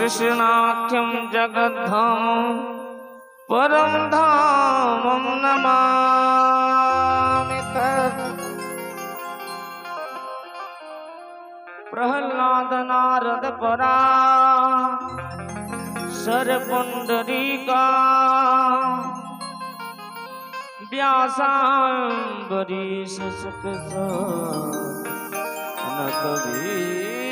कृष्णाख्यं जगद्धाम परम धामं नमामि तत्। प्रहलाद नारद परा सरपुंडरीका व्यासांबरीश नत भीष्मदाल्या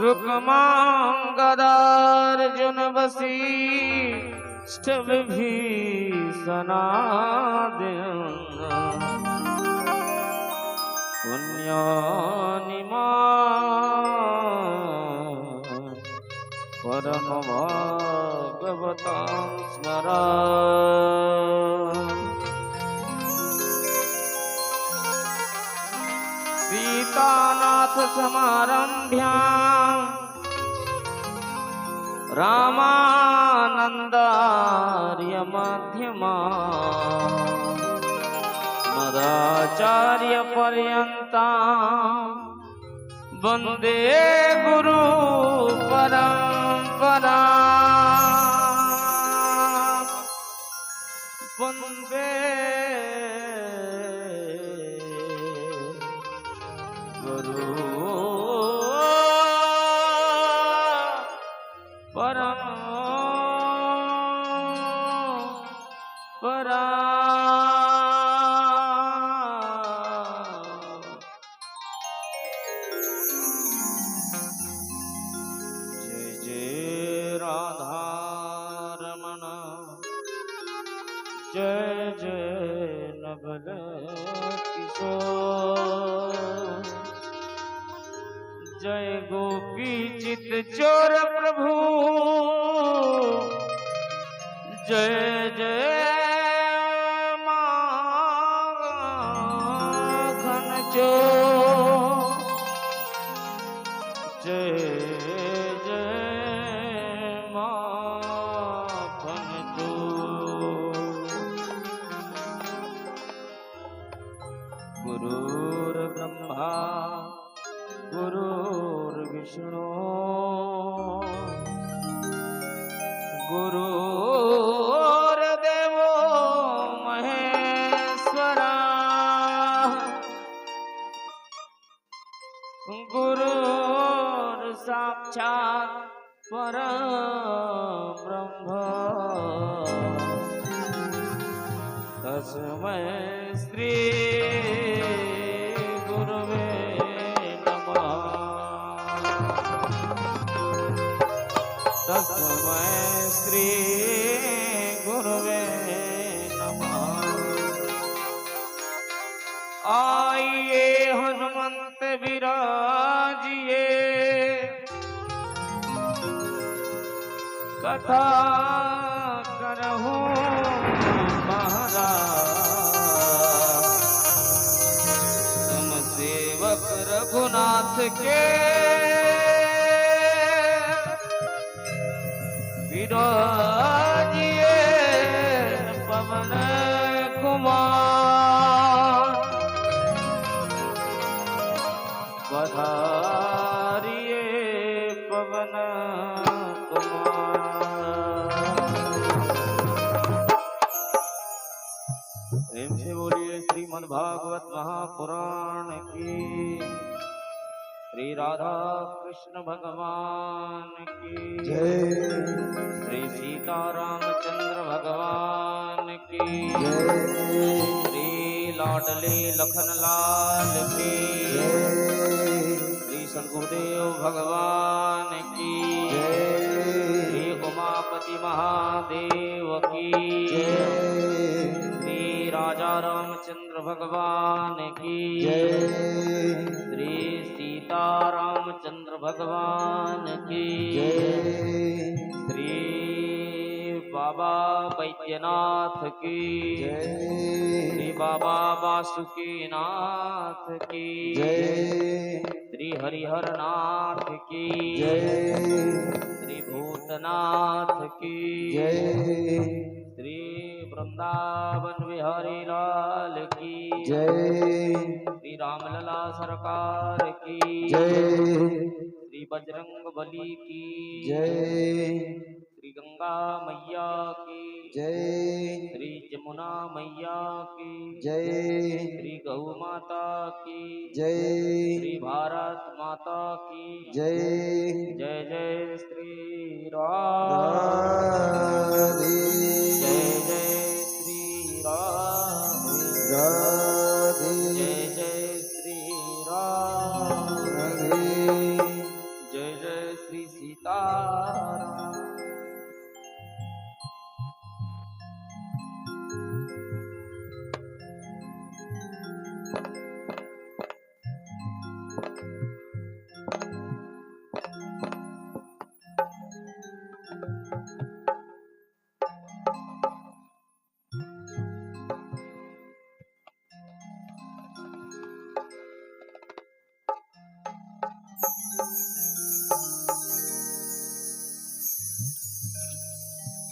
रुक्मांगदार्जुन वसिष्ठ विभीषणादयन् पुण्यानि परम भागवतां स्मरामि। सीतानाथ समारम्भ्यां रामानन्दार्य मध्यमाम् मदाचार्य पर्यन्तां वन्दे गुरु परम्परा। वन्दे गुरु परम्परा। जय जय नवल किशोर जय गोपी चित चोर प्रभु जय जय माखन चोर जय गुरुर्ब्रह्मा गुरुर्विष्णु गुरुर्देवो महेश्वरा गुरुर्साक्षात् परब्रह्म तस्मै श्री गुरुवे नमः। तस्मै श्री गुरुवे नमः। आइए हनुमंत विराजिए कथा करहूं रघुनाथ के विराजिए पवन कुमार पधारिए पवन कुमार। प्रेम से बोलिए श्रीमद् भागवत महापुराण की। श्री राधा कृष्ण भगवान की जय। श्री सीतारामचंद्र भगवान की जय। श्री लाडले लखन लाल की जय। श्री सद्गुरुदेव भगवान की जय। श्री उमापति महादेव की जय। श्री राजा रामचंद्र भगवान की जय। श्री सीतारामचंद्र भगवान की जय। श्री बाबा बैद्यनाथ की जय। श्री बाबा वासुकीनाथ की जय। श्री हरिहर नाथ की जय। श्री भूतनाथ की जय। श्री वृंदावन बिहारी लाल की जय। श्री रामलला सरकार की जय। श्री बजरंग बली की जय। श्री गंगा मैया की जय। श्री जमुना मैया की जय। श्री गौ माता की जय। श्री भारत माता की जय। जय जय श्री राम राधे जय जय श्री राम राधे जय जय श्री राम राधे। जय जय श्री सीताराम।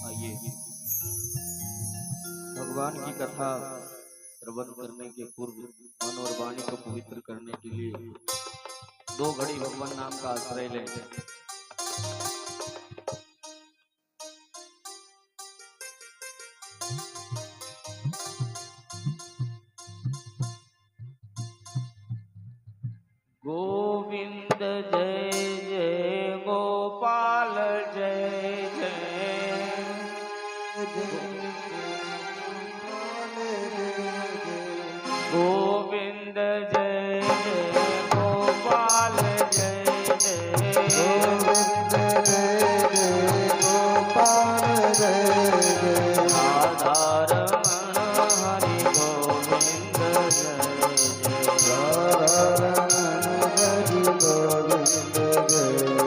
आइए भगवान की कथा श्रवण करने के पूर्व मन और वाणी को पवित्र करने के लिए 2 घड़ी भगवान नाम का आश्रय लें। गोविंद जय जय गोपाल जय जय गोविंद जय जय गोपाल जय जय गोविंद जय जय गोपाल जय जय राधा रमण हरि गोविंद जय जय राधा रमण हरि गोविंद जय जय।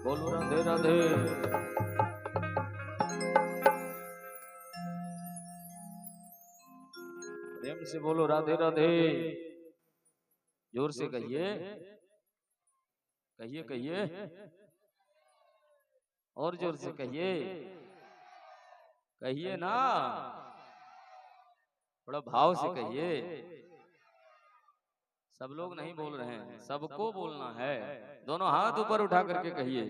बोलो राधे राधे। प्रेम से बोलो राधे राधे। जोर से कहिए कहिए कहिए और जोर से कहिए कहिए ना, थोड़ा भाव से कहिए। सब लोग नहीं बोल रहे हैं, सबको बोलना है। दोनों हाथ ऊपर उठा करके कहिए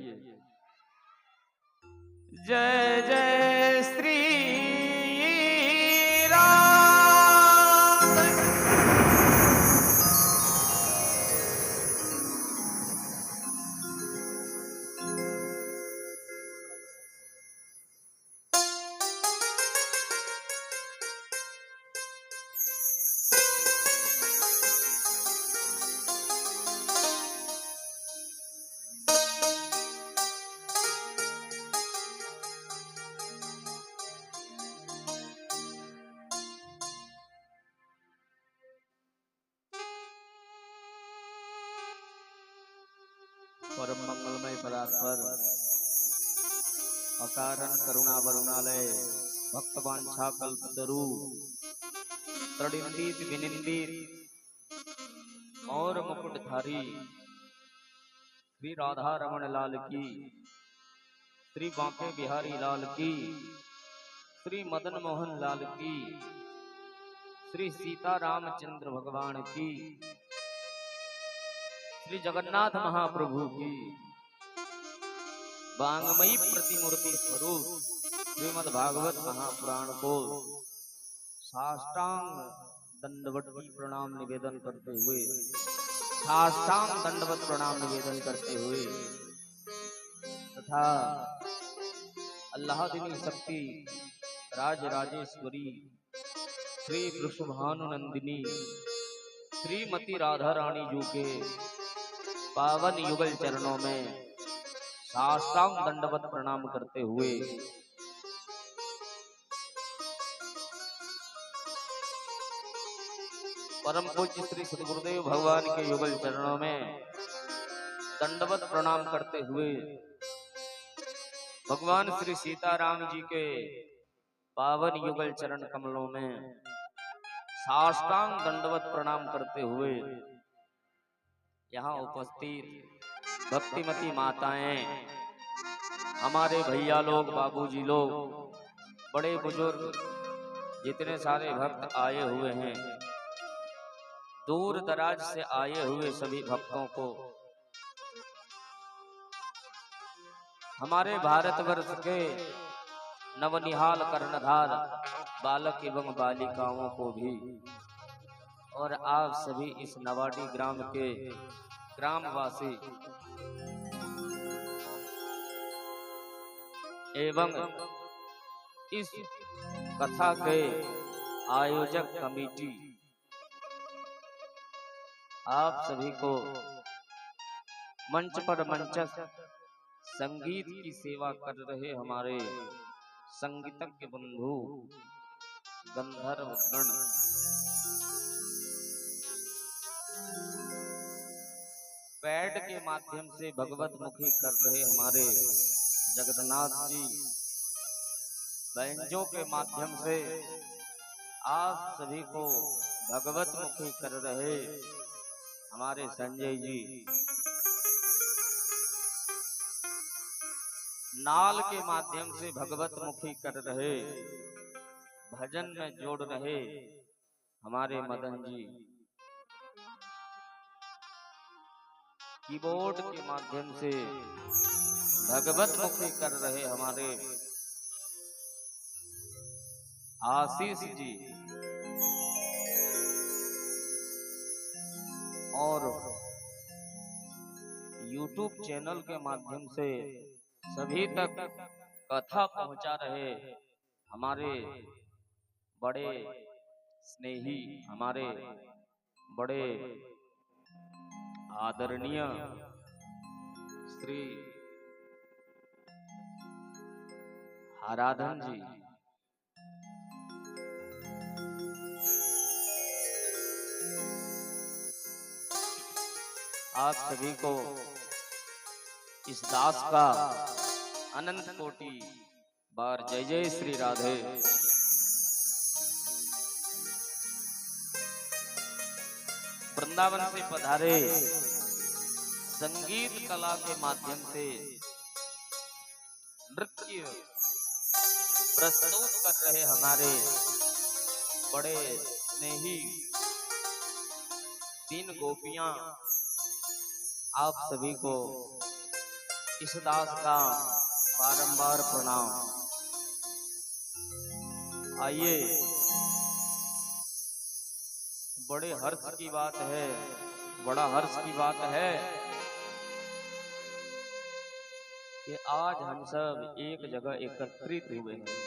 जय जय श्री राम। परम मंगलमय परात्पर अकारण करुणा वरुणालय भक्तवांछा कल्पतरु तृणिंदित विनिंदित और मुकुटधारी श्री राधा रमण लाल की, श्री बांके बिहारी लाल की, श्री मदन मोहन लाल की, श्री सीता रामचंद्र भगवान की, श्री जगन्नाथ महाप्रभु की वांगमयी प्रतिमूर्ति स्वरूप श्रीमद् भागवत महापुराण को साष्टांग दंडवत की प्रणाम निवेदन करते हुए, साष्टांग दंडवत प्रणाम निवेदन करते हुए तथा अल्लादिनी शक्ति राज राजेश्वरी श्री वृषभानुनंदिनी श्रीमती राधा रानी जी के पावन युगल चरणों में साष्टांग दंडवत प्रणाम करते हुए परम पूज्य श्री सद्गुरुदेव भगवान के युगल चरणों में दंडवत प्रणाम करते हुए भगवान श्री सीताराम जी के पावन युगल चरण कमलों में साष्टांग दंडवत प्रणाम करते हुए यहाँ उपस्थित भक्तिमती माताएं, हमारे भैया लोग, बाबूजी लोग, बड़े बुजुर्ग, जितने सारे भक्त आए हुए हैं, दूर दराज से आए हुए सभी भक्तों को हमारे भारतवर्ष के नवनिहाल कर्णधार बालक एवं बालिकाओं को भी और आप सभी इस नवाडी ग्राम के ग्रामवासी एवं इस कथा के आयोजक कमेटी आप सभी को मंच पर मंचस्थ संगीत की सेवा कर रहे हमारे संगीतज्ञ बंधु गंधर्व गण, पैड के माध्यम से भगवत मुखी कर रहे हमारे जगन्नाथ जी, बैंजों के माध्यम से आप सभी को भगवत मुखी कर रहे हमारे संजय जी, नाल के माध्यम से भगवत मुखी कर रहे, भजन में जोड़ रहे हमारे मदन जी, कीबोर्ड के माध्यम से भगवत मुखी कर रहे हमारे आशीष जी, और YouTube चैनल के माध्यम से सभी तक कथा पहुंचा रहे हमारे बड़े स्नेही, हमारे बड़े आदरणीय श्री आराधन जी, आप सभी को इस दास का अनंत कोटि बार जय जय श्री राधे। वृंदावन से पधारे संगीत कला के माध्यम से नृत्य प्रस्तुत कर रहे हमारे बड़े स्नेही तीन गोपियां, आप सभी को इस दास का बारंबार प्रणाम। आइए, बड़े हर्ष की बात है, बड़ा हर्ष की बात है कि आज हम सब एक जगह एकत्रित हुए हैं।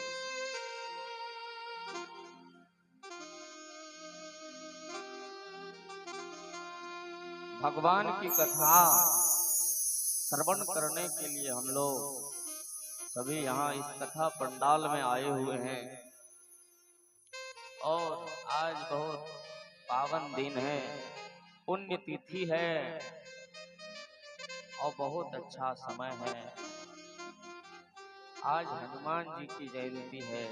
भगवान की कथा श्रवण करने के लिए हम लोग सभी यहाँ इस कथा पंडाल में आए हुए हैं और आज बहुत पावन दिन है, पुण्य तिथि है और बहुत अच्छा समय है। आज हनुमान जी की जयंती है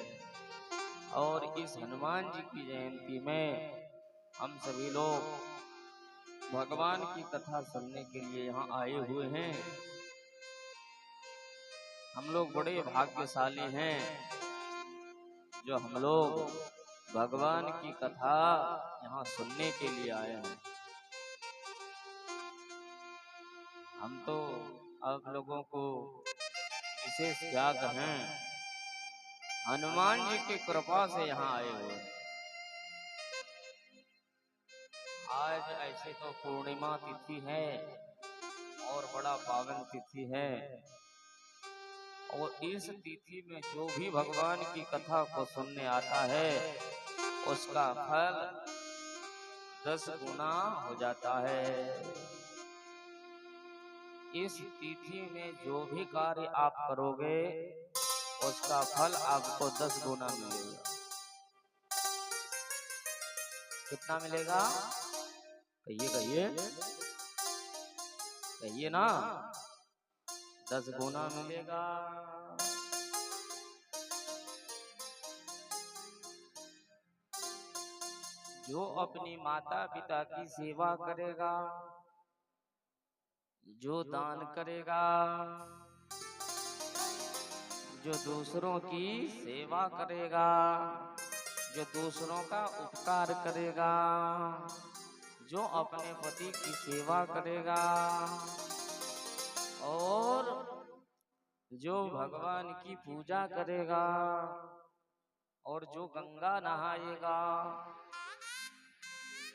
और इस हनुमान जी की जयंती में हम सभी लोग भगवान की कथा सुनने के लिए यहाँ आए हुए हैं। हम लोग बड़े भाग्यशाली हैं जो हम लोग भगवान की कथा यहाँ सुनने के लिए आए हैं। हम तो आप लोगों को विशेष क्या कहें, हनुमान जी की कृपा से यहाँ आए हुए हैं। आज ऐसे तो पूर्णिमा तिथि है और बड़ा पावन तिथि है, और इस तिथि में जो भी भगवान की कथा को सुनने आता है उसका फल 10 गुना हो जाता है। इस तिथि में जो भी कार्य आप करोगे उसका फल आपको 10 गुना मिलेगा। कितना मिलेगा? कहिए कहिए कहिए ना, 10 गुना मिलेगा। जो अपनी माता पिता की सेवा करेगा, जो दान करेगा, जो दूसरों की सेवा करेगा, जो दूसरों का उपकार करेगा, जो अपने पति की सेवा करेगा, और जो भगवान की पूजा करेगा, और जो गंगा नहाएगा,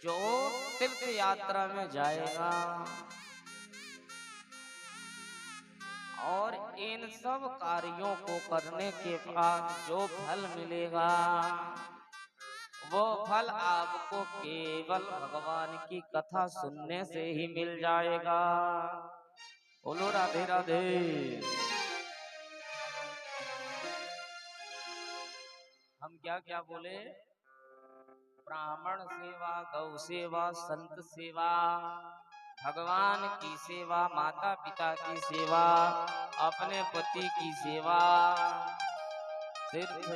जो तीर्थ यात्रा में जाएगा, और इन सब कार्यों को करने के बाद जो फल मिलेगा वो फल आपको केवल भगवान की कथा सुनने से ही मिल जाएगा। बोलो राधे राधे। हम क्या क्या बोले? ब्राह्मण सेवा, गौ सेवा, संत सेवा, भगवान की सेवा, माता पिता की सेवा, अपने पति की सेवा, तीर्थ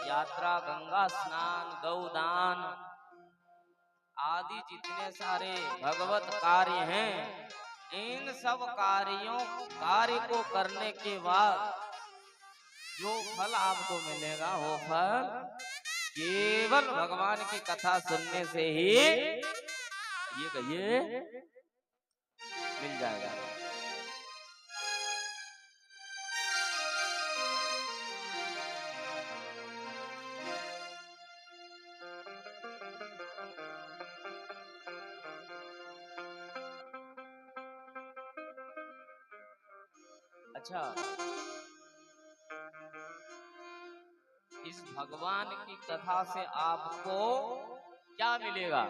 यात्रा, गंगा स्नान, गौदान आदि जितने सारे भगवत कार्य हैं, इन सब कार्य को करने के बाद जो फल आपको मिलेगा वो फल केवल भगवान की कथा सुनने से ही ये कहिए मिल जाएगा। अच्छा, इस भगवान की कथा से आपको क्या मिलेगा?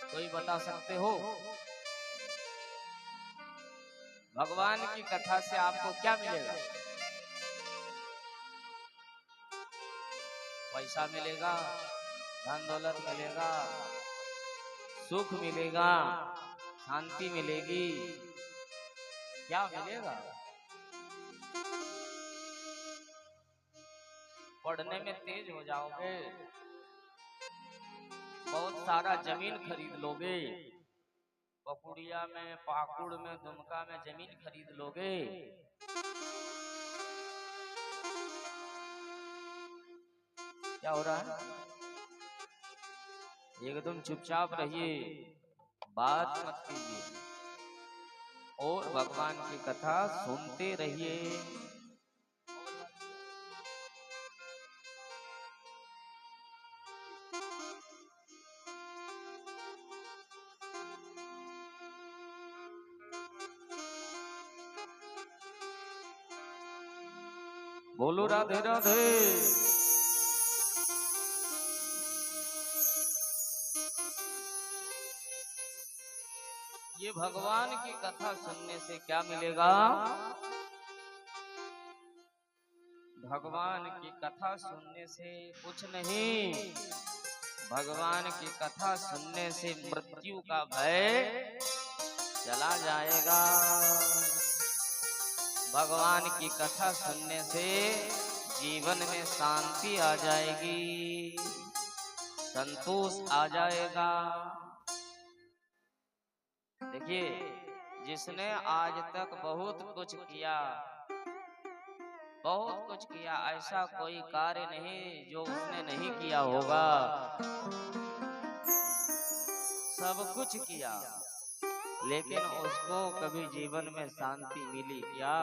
कोई बता सकते हो? भगवान की कथा से आपको क्या मिलेगा? पैसा मिलेगा, धन दौलत मिलेगा, सुख मिलेगा, शांति मिलेगी, क्या मिलेगा? पढ़ने में तेज हो जाओगे, बहुत सारा जमीन खरीद लोगे, पकुड़िया में, पाकुड़ में, दुमका में जमीन खरीद लोगे। क्या हो रहा है? एकदम चुपचाप रहिए, बात मत कीजिए और भगवान की कथा सुनते रहिए। बोलो राधे राधे। ये भगवान की कथा सुनने से क्या मिलेगा? भगवान की कथा सुनने से कुछ नहीं, भगवान की कथा सुनने से मृत्यु का भय चला जाएगा। भगवान की कथा सुनने से जीवन में शांति आ जाएगी, संतोष आ जाएगा। देखिए, जिसने आज तक बहुत कुछ किया, ऐसा कोई कार्य नहीं जो उसने नहीं किया होगा। सब कुछ किया, लेकिन उसको कभी जीवन में शांति मिली क्या?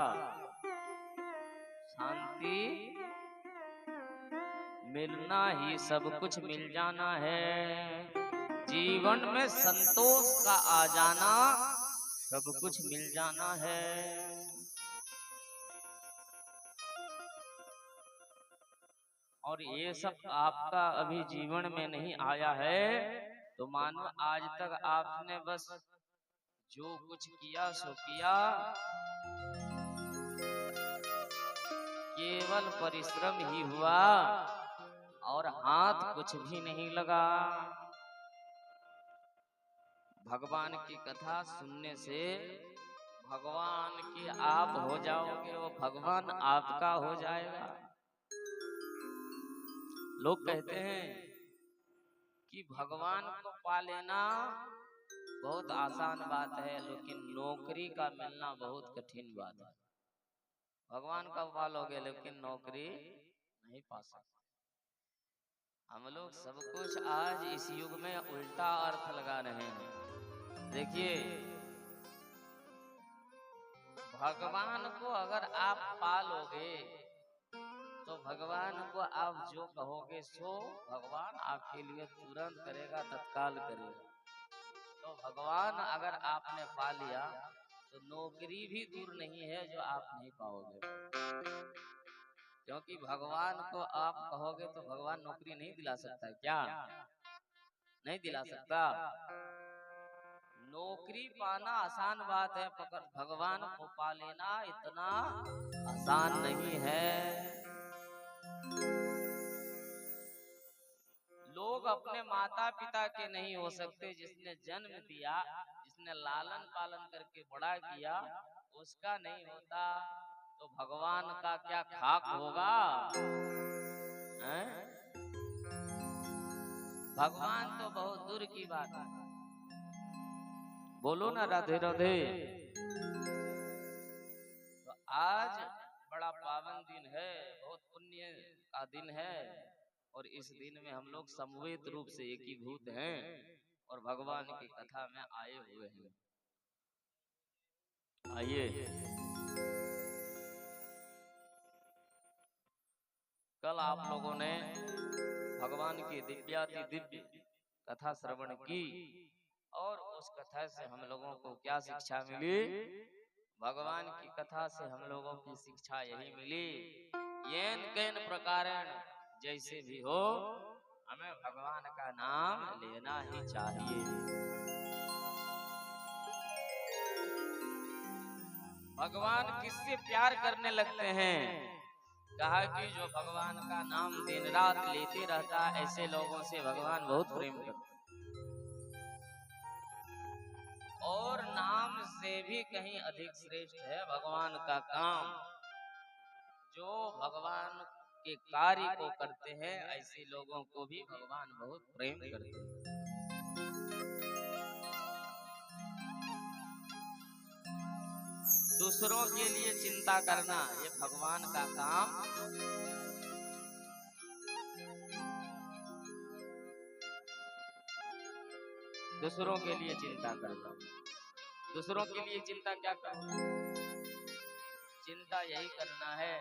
शांति मिलना ही सब कुछ मिल जाना है। जीवन में संतोष का आ जाना, सब कुछ मिल जाना है। और ये सब आपका अभी जीवन में नहीं आया है, तो मानो आज तक आपने बस जो कुछ किया सो किया, केवल परिश्रम ही हुआ और हाथ कुछ भी नहीं लगा। भगवान की कथा सुनने से भगवान की आप हो जाओगे, वो भगवान आपका हो जाएगा। लोग कहते हैं कि भगवान को पा लेना बहुत आसान बात है, लेकिन नौकरी का मिलना बहुत कठिन बात है। भगवान का पालोगे लेकिन नौकरी नहीं पा सकते। हम लोग सब कुछ आज इस युग में उल्टा अर्थ लगा रहे हैं। देखिए, भगवान को अगर आप पालोगे तो भगवान को आप जो कहोगे सो भगवान आपके लिए तुरंत करेगा, तत्काल करेगा। तो भगवान अगर आपने पा लिया तो नौकरी भी दूर नहीं है जो आप नहीं पाओगे, क्योंकि भगवान को आप कहोगे तो भगवान नौकरी नहीं दिला सकता। क्या नहीं दिला सकता? नौकरी पाना आसान बात है, पर भगवान को पा लेना इतना आसान नहीं है। लोग अपने माता पिता के नहीं हो सकते, जिसने जन्म दिया, जिसने लालन पालन करके बड़ा किया, उसका नहीं होता, तो भगवान का क्या खाक होगा? भगवान तो बहुत दूर की बात है। बोलो ना राधे राधे। तो आज बड़ा पावन दिन है, बहुत पुण्य का दिन है, और इस दिन में हम लोग समवेत रूप से एकीभूत हैं और भगवान की कथा में आए हुए हैं। आइए, कल आप लोगों ने भगवान की दिव्याति दिव्य कथा श्रवण की, और उस कथा से हम लोगों को क्या शिक्षा मिली? भगवान की कथा से हम लोगों की शिक्षा यही मिली, येन केन प्रकारेण जैसे भी हो, हमें भगवान का नाम लेना ही चाहिए। भगवान किससे प्यार करने लगते हैं? कहा कि जो भगवान का नाम दिन रात लेते रहता, ऐसे लोगों से भगवान बहुत प्रेम करते। और नाम से भी कहीं अधिक श्रेष्ठ है भगवान का काम। जो भगवान के कार्य को करते हैं, ऐसे लोगों को भी भगवान बहुत प्रेम करते हैं। दूसरों के लिए चिंता करना ये भगवान का काम। दूसरों के लिए चिंता करना, दूसरों के लिए चिंता क्या करना? चिंता यही करना है,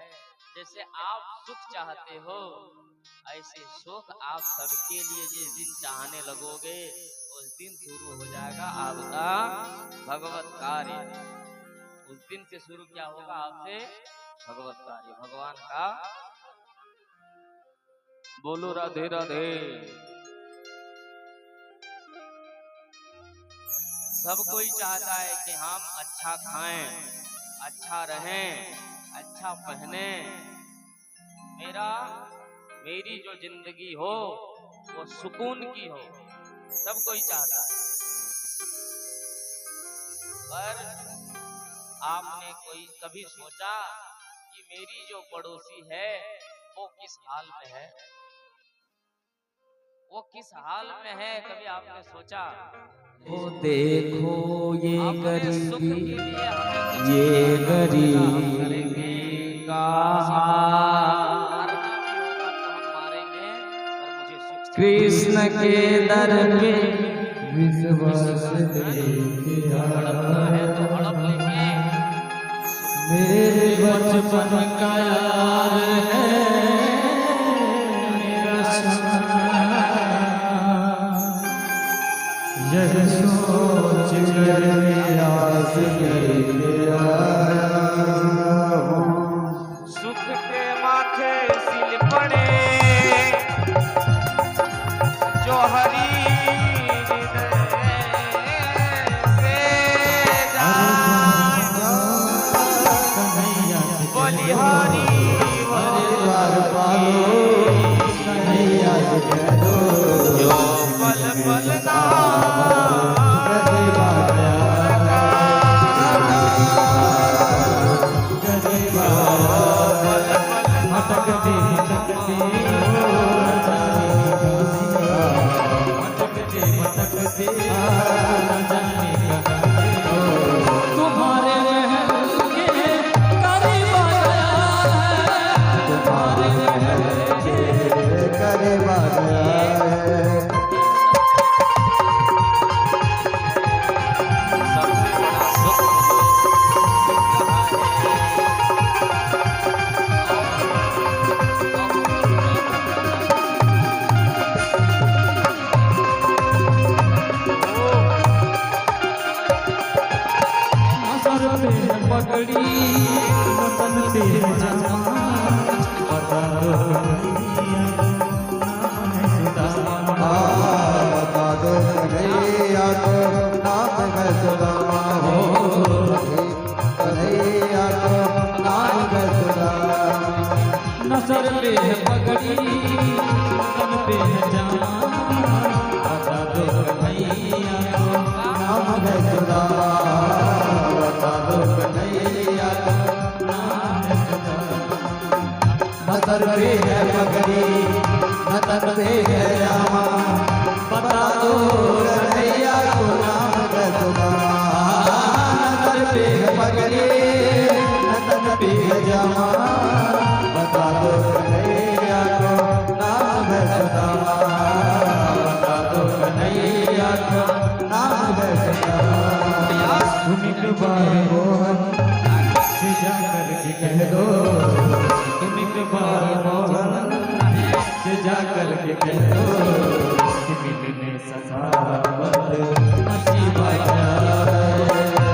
जैसे आप सुख चाहते हो, ऐसे सुख आप सबके लिए जिस दिन चाहने लगोगे, उस दिन शुरू हो जाएगा आपका भगवत कार्य। उस दिन से शुरू क्या होगा आपसे? भगवत कार्य, भगवान का। बोलो राधे राधे। सब कोई चाहता है कि हम अच्छा खाएं, अच्छा रहें, अच्छा पहने, मेरी जो जिंदगी हो वो सुकून की हो, सब कोई चाहता है। पर आपने कोई कभी सोचा कि मेरी जो पड़ोसी है वो किस हाल में है? वो किस हाल में है, कभी आपने सोचा? वो देखो ये गरीबी, ये गरीबी का हाल, कृष्ण के दर पे विश्वास लेके आया, मेरे बचपन का यार है मेरा सहारा। सोच कर आस करके आया हूँ। सुख के माथे सिल पड़े जो हरी बलिहारी द्वार पालो कन्हैया से कह दो जो पल पल ना भटकते भटकते तुम्हारे महल के करीब आया है, तुम्हारे महल के करीब आया है। सबसे बड़ा सुख पकड़ी वतन पे जामा बता दो बता दो कन्हैया को नाम है सुदामा हो कन्हैया को नाम है सुदामा। नसर पे है पगड़ी वतन पे है जामा बता दो कन्हैया को नाम है सुदामा बता दो कन्हैया को नाम है सुदामा। नसर पे है पगड़ी वतन पे है जामा बता दो कन्हैया को नाम है सुदामा। नसर पे है पगड़ी वतन पे है जामा बता दो कन्हैया को नाम है सुदामा बता दो कन्हैया को नाम है सुदामा। तुम एक बार मोहन से जा करके कह दो तुम एक बार मोहन से जा करके कह दो कि मिलने सखावत नसीब आया है,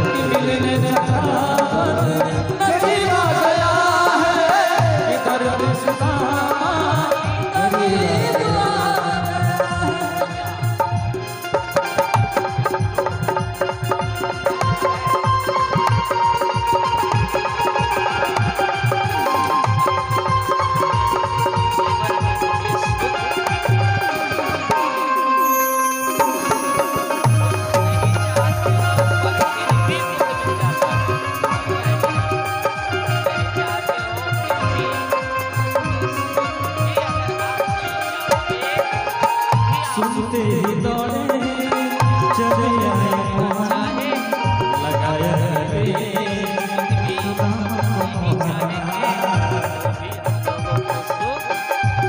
कि मिलने सखावत नसीब आया है, कि दर्द सतामा करीब आया है। सुनते ही दौड़े चले आए मोहन लगाया रे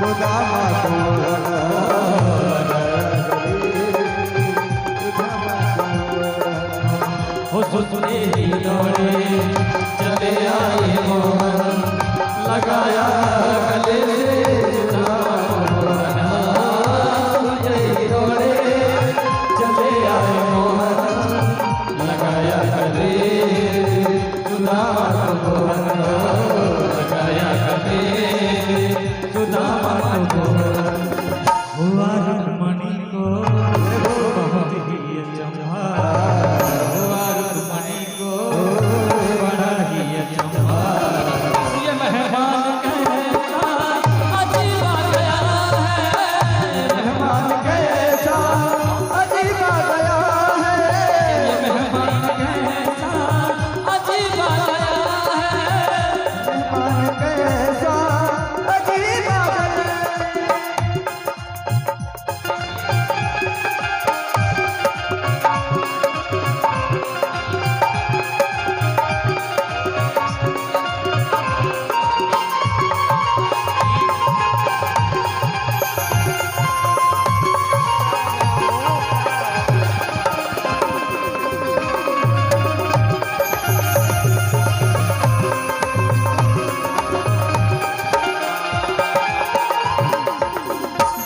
सुदामा हो सुनते ही दौड़े चले आए मोहन लगाया गले से चले आए मोहन लगाया गले सुदामा को मोहन लगाया गले सुदामा को मोहन। हुआ रुक्मणी को बहुत ही अचंभा हुआ रुक्मणी को बड़ा ही अचंभा। ये मेहमान कैसा अजीब आ गया है, मेहमान कैसा अजीब आ गया है, ये मेहमान कैसा अजीब आ गया है, मेहमान कैसा अजीब आ गया है।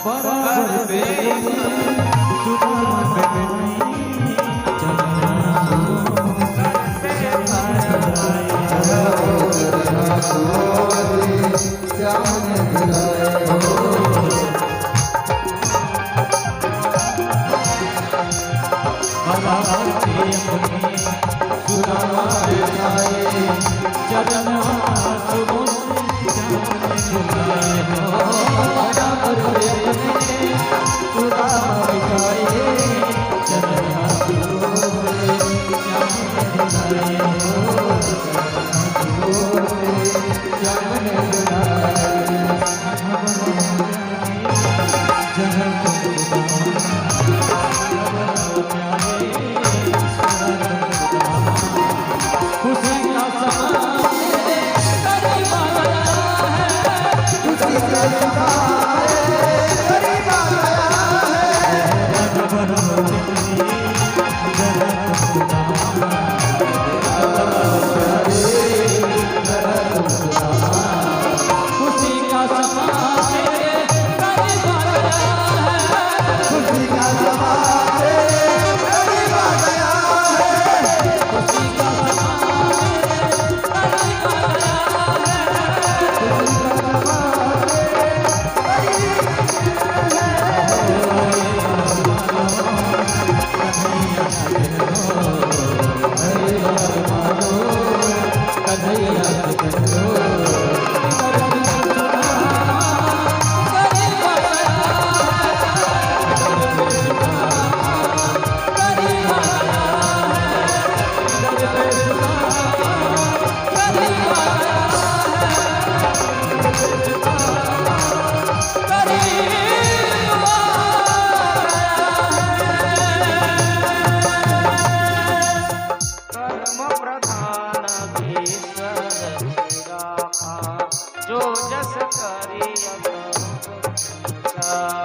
बराबर पे सुदामा पे नहीं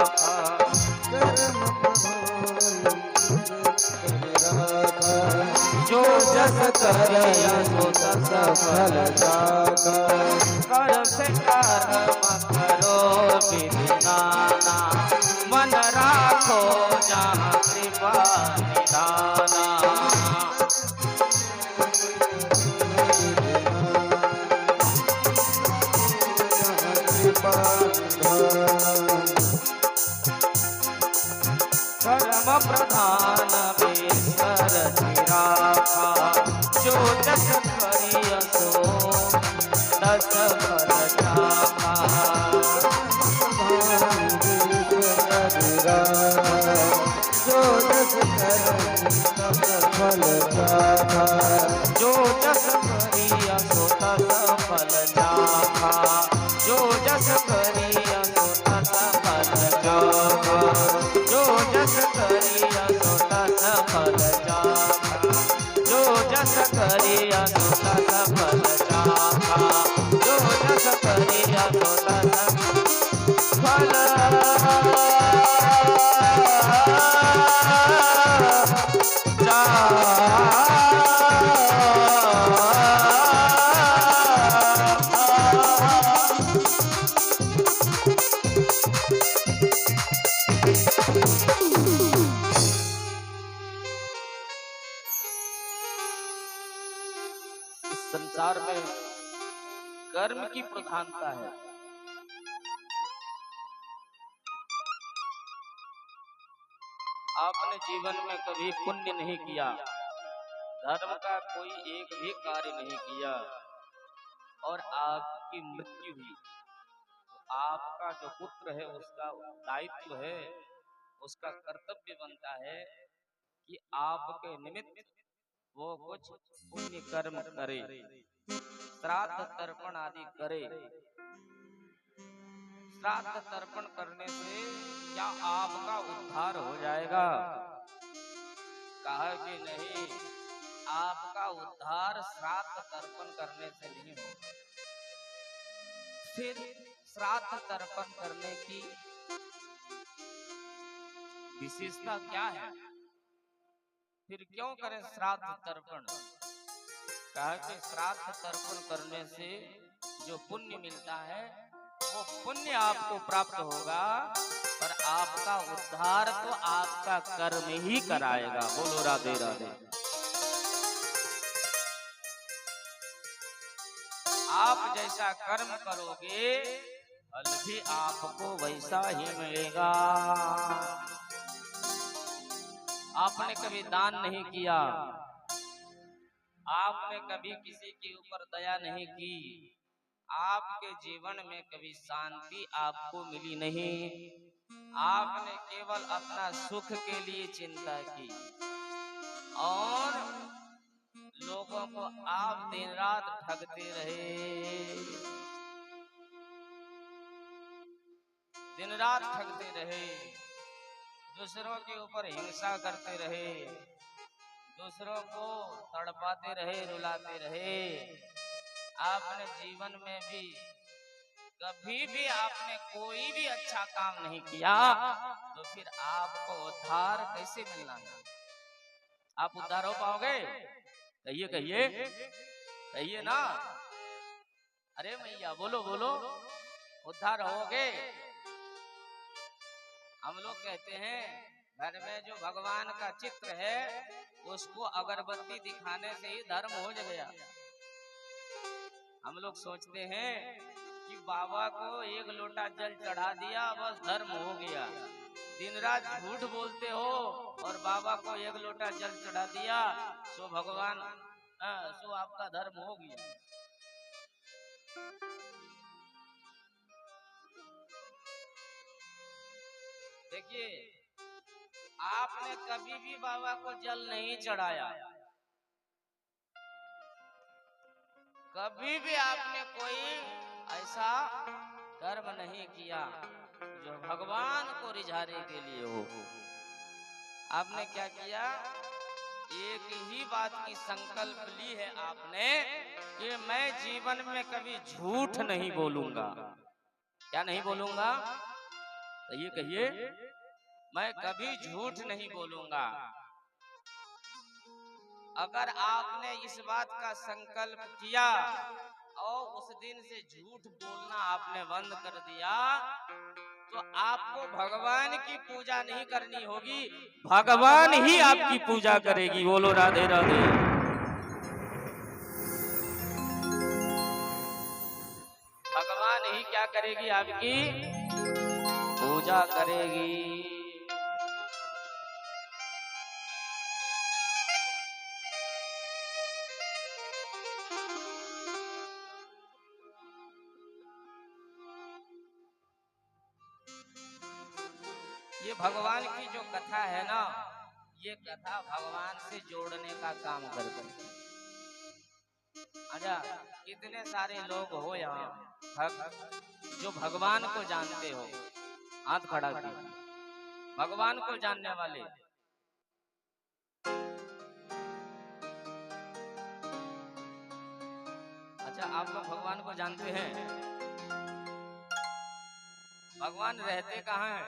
राखा। कर्म राखा जो जस करय सो तस फल जाका कर से कर्म करो विधि नाना, मन राखो जहाँ कृपा निधाना। कर्म प्रधान बेसर राखा, जो जस करिय सो तस फल जाका। जो जस फल जाका जो जस करिय सो तस फल जाका। जो जस करिय सो तस फल जाका। जो जस करिय सो तस फल जाका। जो जस करिय सो तस फल जाका। जो जस करिय सो तस फल संसार में कर्म की प्रधानता है। आपने जीवन में कभी पुण्य नहीं किया, धर्म का कोई एक भी कार्य नहीं किया और आपकी मृत्यु हुई, तो आपका जो पुत्र है उसका दायित्व है, उसका कर्तव्य बनता है कि आपके निमित्त वो कुछ पुण्य कर्म करे, श्राद्ध तर्पण आदि करे। श्राद्ध तर्पण करने से क्या आपका उद्धार हो जाएगा? कहा कि नहीं, आपका उद्धार श्राद्ध तर्पण करने से नहीं होगा। फिर श्राद्ध तर्पण करने की विशेषता क्या है? फिर क्यों करें श्राद्ध तर्पण? कहा कि श्राद्ध तर्पण करने से जो पुण्य मिलता है वो पुण्य आपको प्राप्त होगा, पर आपका उद्धार तो आपका कर्म ही कराएगा। बोलो राधे राधे। आप जैसा कर्म करोगे फल भी आपको वैसा ही मिलेगा। आपने कभी दान नहीं किया, आपने कभी किसी के ऊपर दया नहीं की, आपके जीवन में कभी शांति आपको मिली नहीं। आपने केवल अपना सुख के लिए चिंता की और लोगों को आप दिन रात ठगते रहे, दिन रात ठगते रहे, दूसरों के ऊपर हिंसा करते रहे, दूसरों को तड़पाते रहे, रुलाते रहे। आपने जीवन में भी कभी भी आपने कोई भी अच्छा काम नहीं किया, तो फिर आपको उद्धार कैसे मिलना है? आप उद्धार हो पाओगे? कहिए कहिए कहिए ना। अरे मैया बोलो बोलो, उद्धार होगे? हम लोग कहते हैं घर में जो भगवान का चित्र है उसको अगरबत्ती दिखाने से ही धर्म हो गया। हम लोग सोचते हैं कि बाबा को एक लोटा जल चढ़ा दिया बस धर्म हो गया। दिन रात झूठ बोलते हो और बाबा को एक लोटा जल चढ़ा दिया सो भगवान सो आपका धर्म हो गया। देखिए, आपने कभी भी बाबा को जल नहीं चढ़ाया, कभी भी आपने कोई ऐसा कर्म नहीं किया जो भगवान को रिझाने के लिए हो। आपने क्या किया? एक ही बात की संकल्प ली है आपने कि मैं जीवन में कभी झूठ नहीं बोलूंगा। क्या नहीं बोलूंगा? कहिए कहिए, मैं कभी झूठ नहीं बोलूंगा। अगर आपने इस बात का संकल्प किया और उस दिन से झूठ बोलना आपने बंद कर दिया, तो आपको भगवान की पूजा नहीं करनी होगी, भगवान ही आपकी पूजा करेगी। बोलो राधे राधे। भगवान ही क्या करेगी? आपकी पूजा करेगी। ये भगवान की जो कथा है ना, ये कथा भगवान से जोड़ने का काम करती है। अच्छा, कितने सारे लोग हो यहाँ जो भगवान को जानते हो? हाथ खड़ा किया। भगवान को जानने वाले। अच्छा, आप लोग भगवान को जानते हैं? भगवान रहते कहाँ हैं?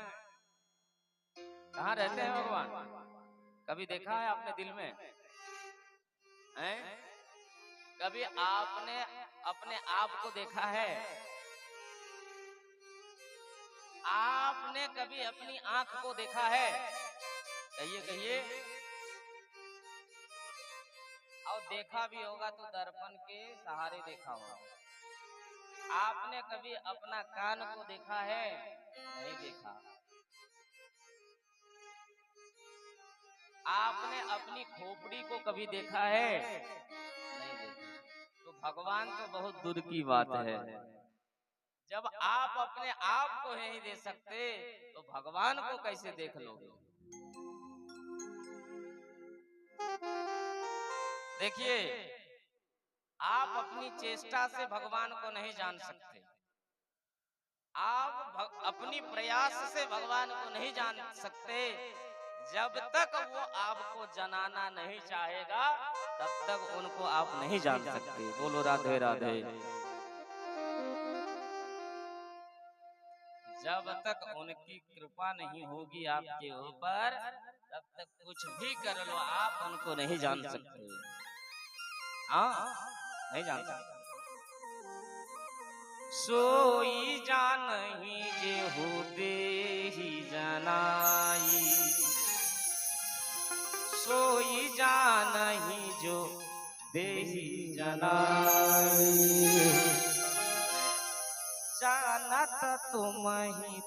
कहाँ रहते हैं भगवान? कभी देखा है आपने दिल में? हैं? कभी आपने अपने आप को देखा है? आपने कभी अपनी आंख को देखा है? कहिए कहिए। और देखा भी होगा तो दर्पण के सहारे देखा होगा। आपने कभी अपना कान को देखा है? नहीं देखा। आपने अपनी खोपड़ी को कभी देखा है? नहीं देखा। तो भगवान तो बहुत दूर की बात है। जब आप अपने आप को नहीं देख सकते तो भगवान को कैसे देख लोगे? देखिए, आप अपनी चेष्टा से भगवान को नहीं जान सकते। आप अपनी प्रयास से भगवान को नहीं जान सकते। जब तक वो आपको जनाना नहीं चाहेगा, तब तक उनको आप नहीं जान सकते। बोलो राधे राधे। जब तक उनकी कृपा नहीं होगी आपके ऊपर, तब तक कुछ भी कर लो, आप उनको नहीं जान सकते। हाँ, नहीं जान सकते। सोई जानही जेहू देहि जनाई, सोई जानही जो देहि जनाई, जानत तुम ही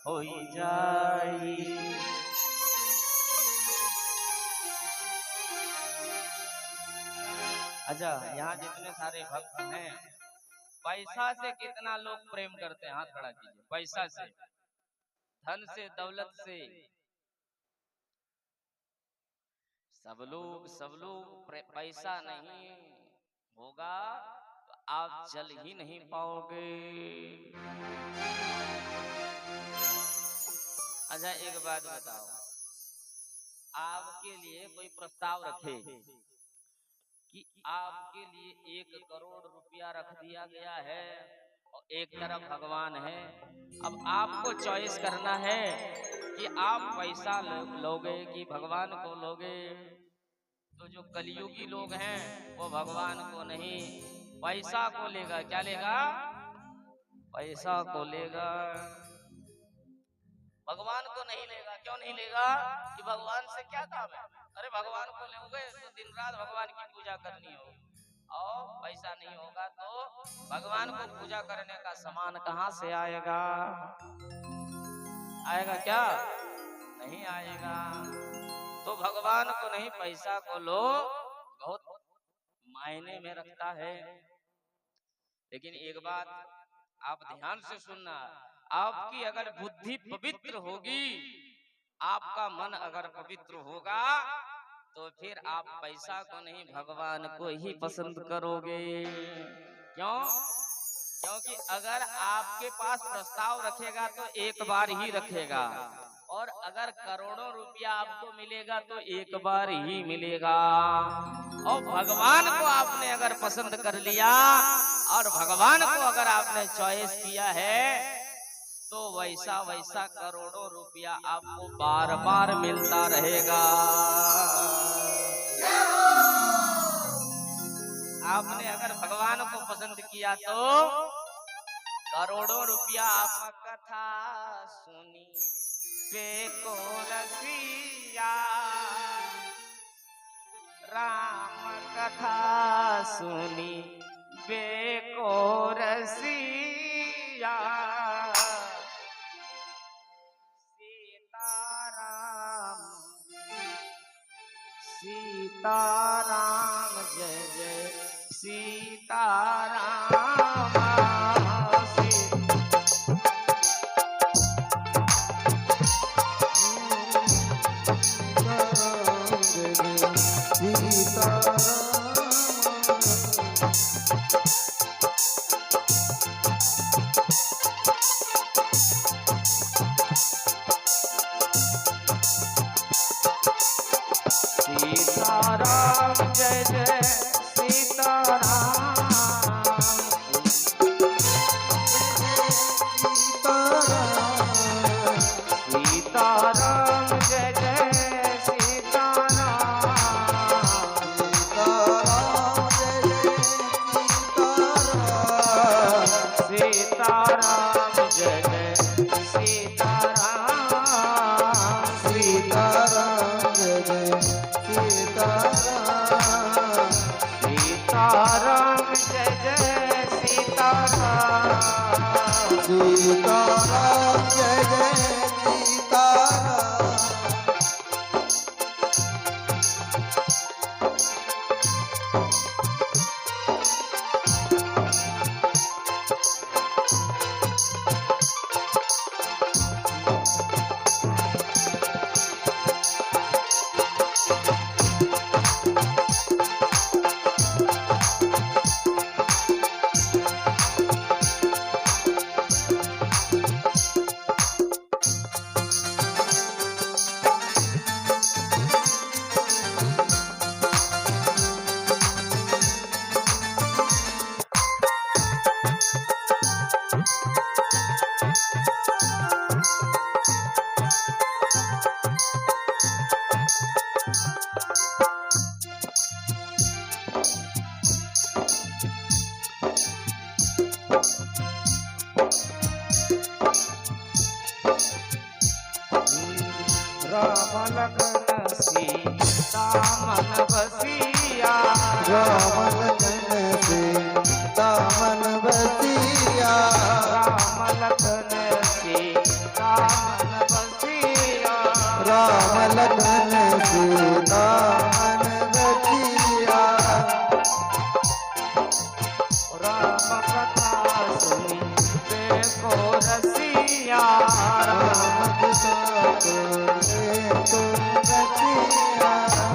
होई जाई। अच्छा, यहाँ जितने सारे भक्त हैं, पैसा से कितना लोग प्रेम करते हैं? हाथ खड़ा कीजिए। पैसा से, धन से, दौलत से, सब लोग पैसा नहीं होगा तो आप चल ही नहीं पाओगे। अच्छा, एक बात बताओ, आपके लिए कोई प्रस्ताव रखे कि आपके लिए 1 करोड़ रुपया रख दिया गया है और एक तरफ भगवान है। अब आपको चॉइस करना है कि आप पैसा लोगे कि भगवान को लोगे। तो जो कलयुगी लोग हैं वो भगवान को नहीं, पैसा को लेगा। क्या लेगा? पैसा को लेगा, भगवान को नहीं लेगा। क्यों नहीं लेगा? कि भगवान से क्या काम है? अरे भगवान को लोगे तो दिन रात भगवान की पूजा करनी हो, और पैसा नहीं होगा तो भगवान को पूजा करने का सामान कहाँ से आएगा? आएगा क्या? नहीं आएगा। तो भगवान को नहीं, पैसा को लो, बहुत मायने में रखता है। लेकिन एक बात आप ध्यान से सुनना, आपकी अगर बुद्धि पवित्र होगी, आपका मन अगर पवित्र होगा, तो फिर आप पैसा को नहीं भगवान को ही पसंद करोगे। क्यों? क्योंकि अगर आपके पास प्रस्ताव रखेगा तो एक बार ही रखेगा, और अगर करोड़ों रुपया आपको मिलेगा तो एक बार ही मिलेगा। और भगवान को आपने अगर पसंद कर लिया और भगवान को अगर आपने चॉइस किया है, तो वैसा वैसा करोड़ों रुपया आपको बार बार मिलता रहेगा। आपने अगर भगवान को पसंद किया तो करोड़ों रुपया आप कथा सुनी बेको रसिया, राम कथा सुनी बेको रसिया, सीताराम सीताराम जय जय सीताराम। सीताराम जय जय सीताराम, सीताराम जय जय सीताराम, सीताराम जय जय सीताराम, सीताराम जय जय सीताराम जय जय सीताराम, सीताराम जय जय सीताराम। राम लखन सीता मन बसिया, राम लखन सीता मन बसिया, राम लखन सीता मन बसिया, राम लखन सीता मन बसिया। राम कथा सुनी बेको रसिया, राम कथा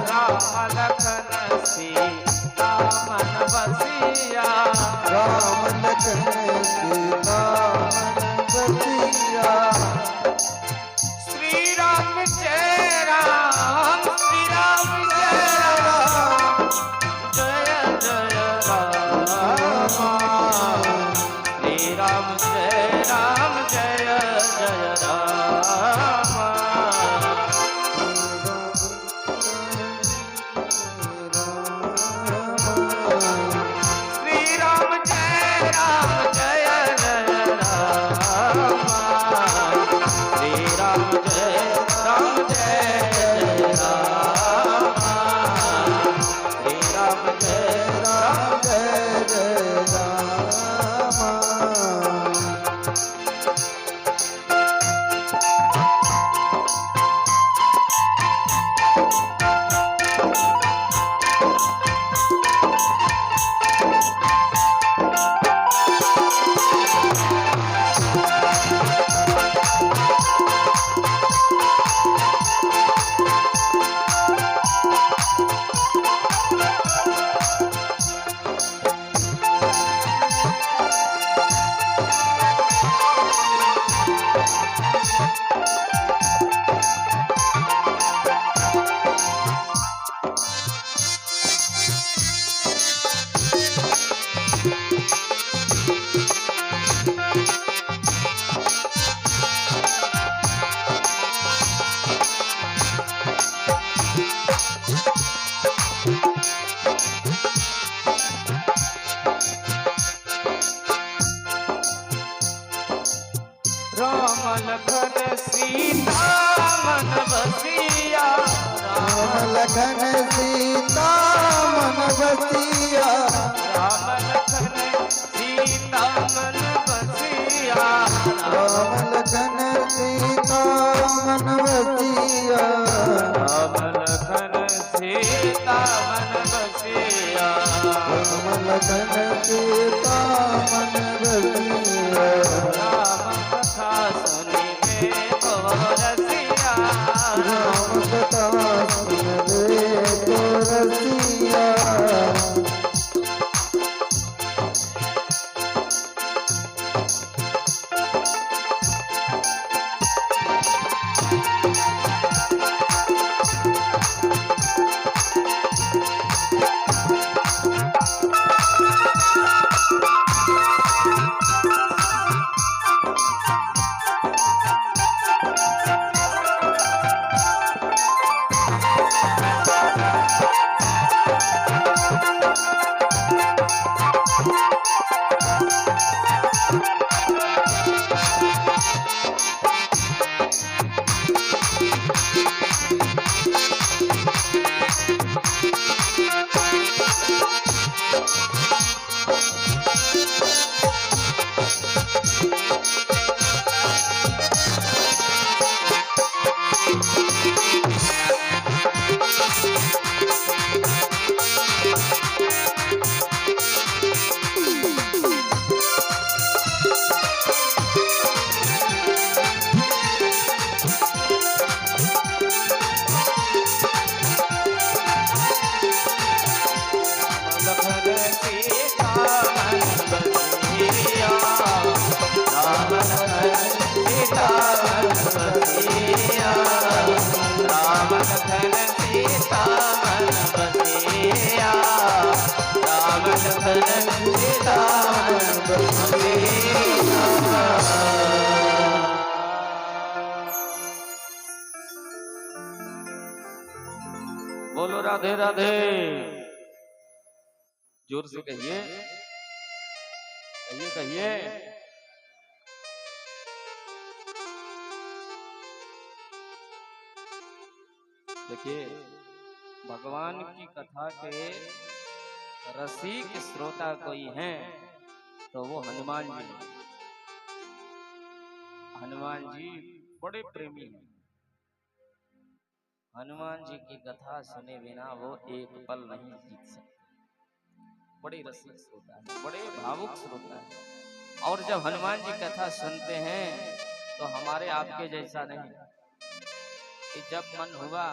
राम लखन सीता मन बसिया, राम लखन सीता मन बसिया। श्री राम जय राम, श्री राम जय राम, जय जय राम, श्री राम जय राम, जय जय राम, श्री राम जय राम, जय जय राम, श्री राम जय राम, जय जय राम, श्री राम जय राम, जय जय राम। मन बसिया राम लखन सीता मन बसिया राम लखन सीता मन बसिया राम लखन सीता मन बसिया राम लखन सीता मन बसिया राम लखन सीता मन बसिया राम कथा सुनी में तो रसिया राम कथा सुन ले तो रसिया राम लखन सीता मन बसिया राम लखन सीता मन बसिया। बोलो राधे राधे, जोर से कहिए कहिए कहिए। देखिए, भगवान की कथा के रसिक श्रोता कोई हैं तो वो हनुमान जी हैं। हनुमान जी बड़े प्रेमी हैं। हनुमान जी की कथा सुने बिना वो एक पल नहीं जीत सकते। बड़े रसिक श्रोता है, बड़े भावुक श्रोता है। और जब हनुमान जी कथा सुनते हैं तो हमारे आपके जैसा नहीं कि जब मन हुआ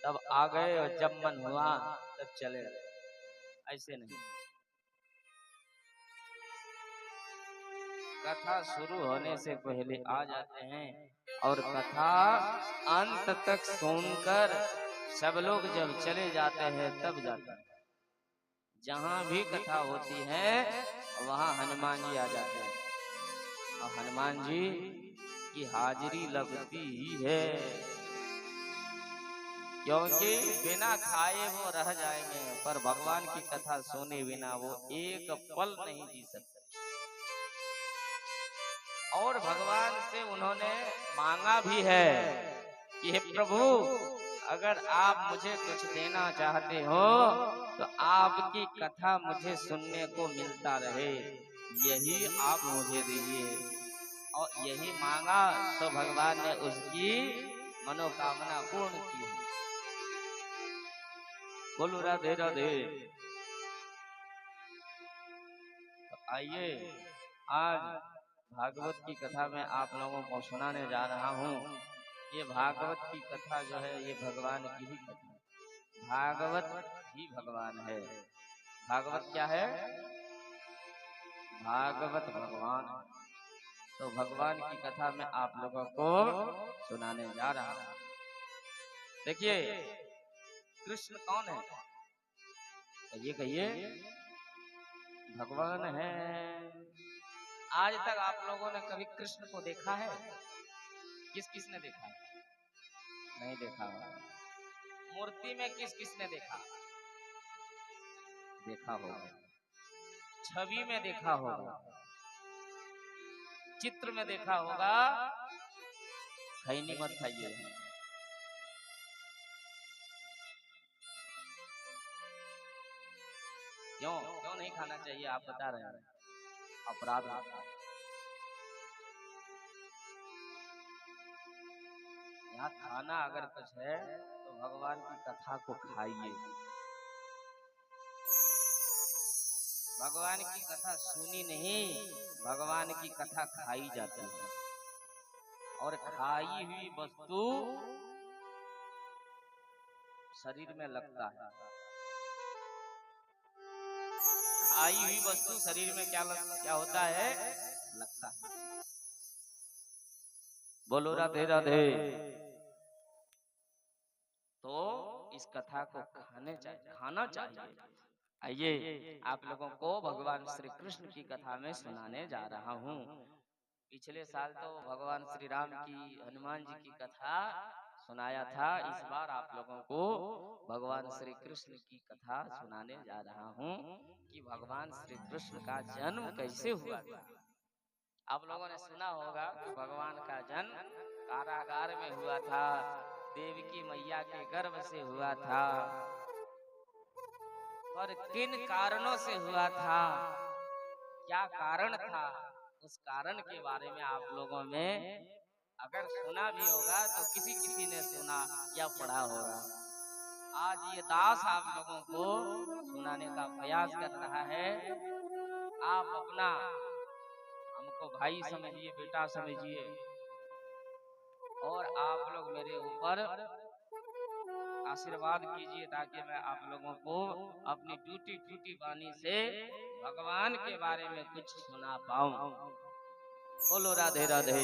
तब आ गए और जब मन हुआ तब चले गए, ऐसे नहीं। कथा शुरू होने से पहले आ जाते हैं और कथा अंत तक सुनकर सब लोग जब चले जाते हैं तब जाते हैं। जहां भी कथा होती है वहां हनुमान जी आ जाते हैं और हनुमान जी की हाजिरी लगती ही है, क्योंकि बिना खाए वो रह जाएंगे पर भगवान की कथा सुने बिना वो एक पल नहीं जी सकते। और भगवान से उन्होंने मांगा भी है कि हे प्रभु, अगर आप मुझे कुछ देना चाहते हो तो आपकी कथा मुझे सुनने को मिलता रहे, यही आप मुझे दीजिए। और यही मांगा तो भगवान ने उसकी मनोकामना पूर्ण की। बोलो राधे राधे। तो आइए, आज भागवत की कथा में आप लोगों को सुनाने जा रहा हूँ। ये भागवत की कथा जो है ये भगवान की ही कथा है। भागवत ही भगवान है। भागवत क्या है? भागवत भगवान। तो भगवान की कथा में आप लोगों को सुनाने जा रहा हूँ। देखिए, कृष्ण कौन है? कहिए कहिए। भगवान है। आज तक आप लोगों ने कभी कृष्ण को देखा है? किस किस ने देखा है? नहीं देखा। मूर्ति में किस किस ने देखा? देखा होगा। छवि में देखा होगा, चित्र में देखा होगा, खैनी मत खाइए। क्यों क्यों नहीं खाना चाहिए, आप बता रहे हैं, अपराध होता है। यहाँ खाना अगर कुछ है तो भगवान की कथा को खाइए। भगवान की कथा सुनी नहीं, भगवान की कथा खाई जाती है। और खाई हुई वस्तु शरीर में लगता है। खाई हुई वस्तु शरीर में क्या होता है, लगता है। बोलो राधे राधे। तो इस कथा को खाना चाहिए। आइए आप लोगों को भगवान श्री कृष्ण की कथा में सुनाने जा रहा हूँ। पिछले साल तो भगवान श्री राम की, हनुमान जी की कथा सुनाया था। इस बार आप लोगों को भगवान श्री कृष्ण की कथा सुनाने जा रहा हूँ कि भगवान श्री कृष्ण का जन्म कैसे हुआ था। आप लोगों ने सुना होगा कि भगवान का जन्म कारागार में हुआ था, देवकी मैया के गर्भ से हुआ था। और किन कारणों से हुआ था, क्या कारण था, उस कारण के बारे में आप लोगों में अगर सुना भी होगा तो किसी किसी ने सुना या पढ़ा होगा। आज ये दास आप लोगों को सुनाने का प्रयास कर रहा है। आप अपना हमको भाई समझिए, बेटा समझिए, और आप लोग मेरे ऊपर आशीर्वाद कीजिए ताकि मैं आप लोगों को अपनी टूटी टूटी वाणी से भगवान के बारे में कुछ सुना पाऊं। बोलो राधे राधे।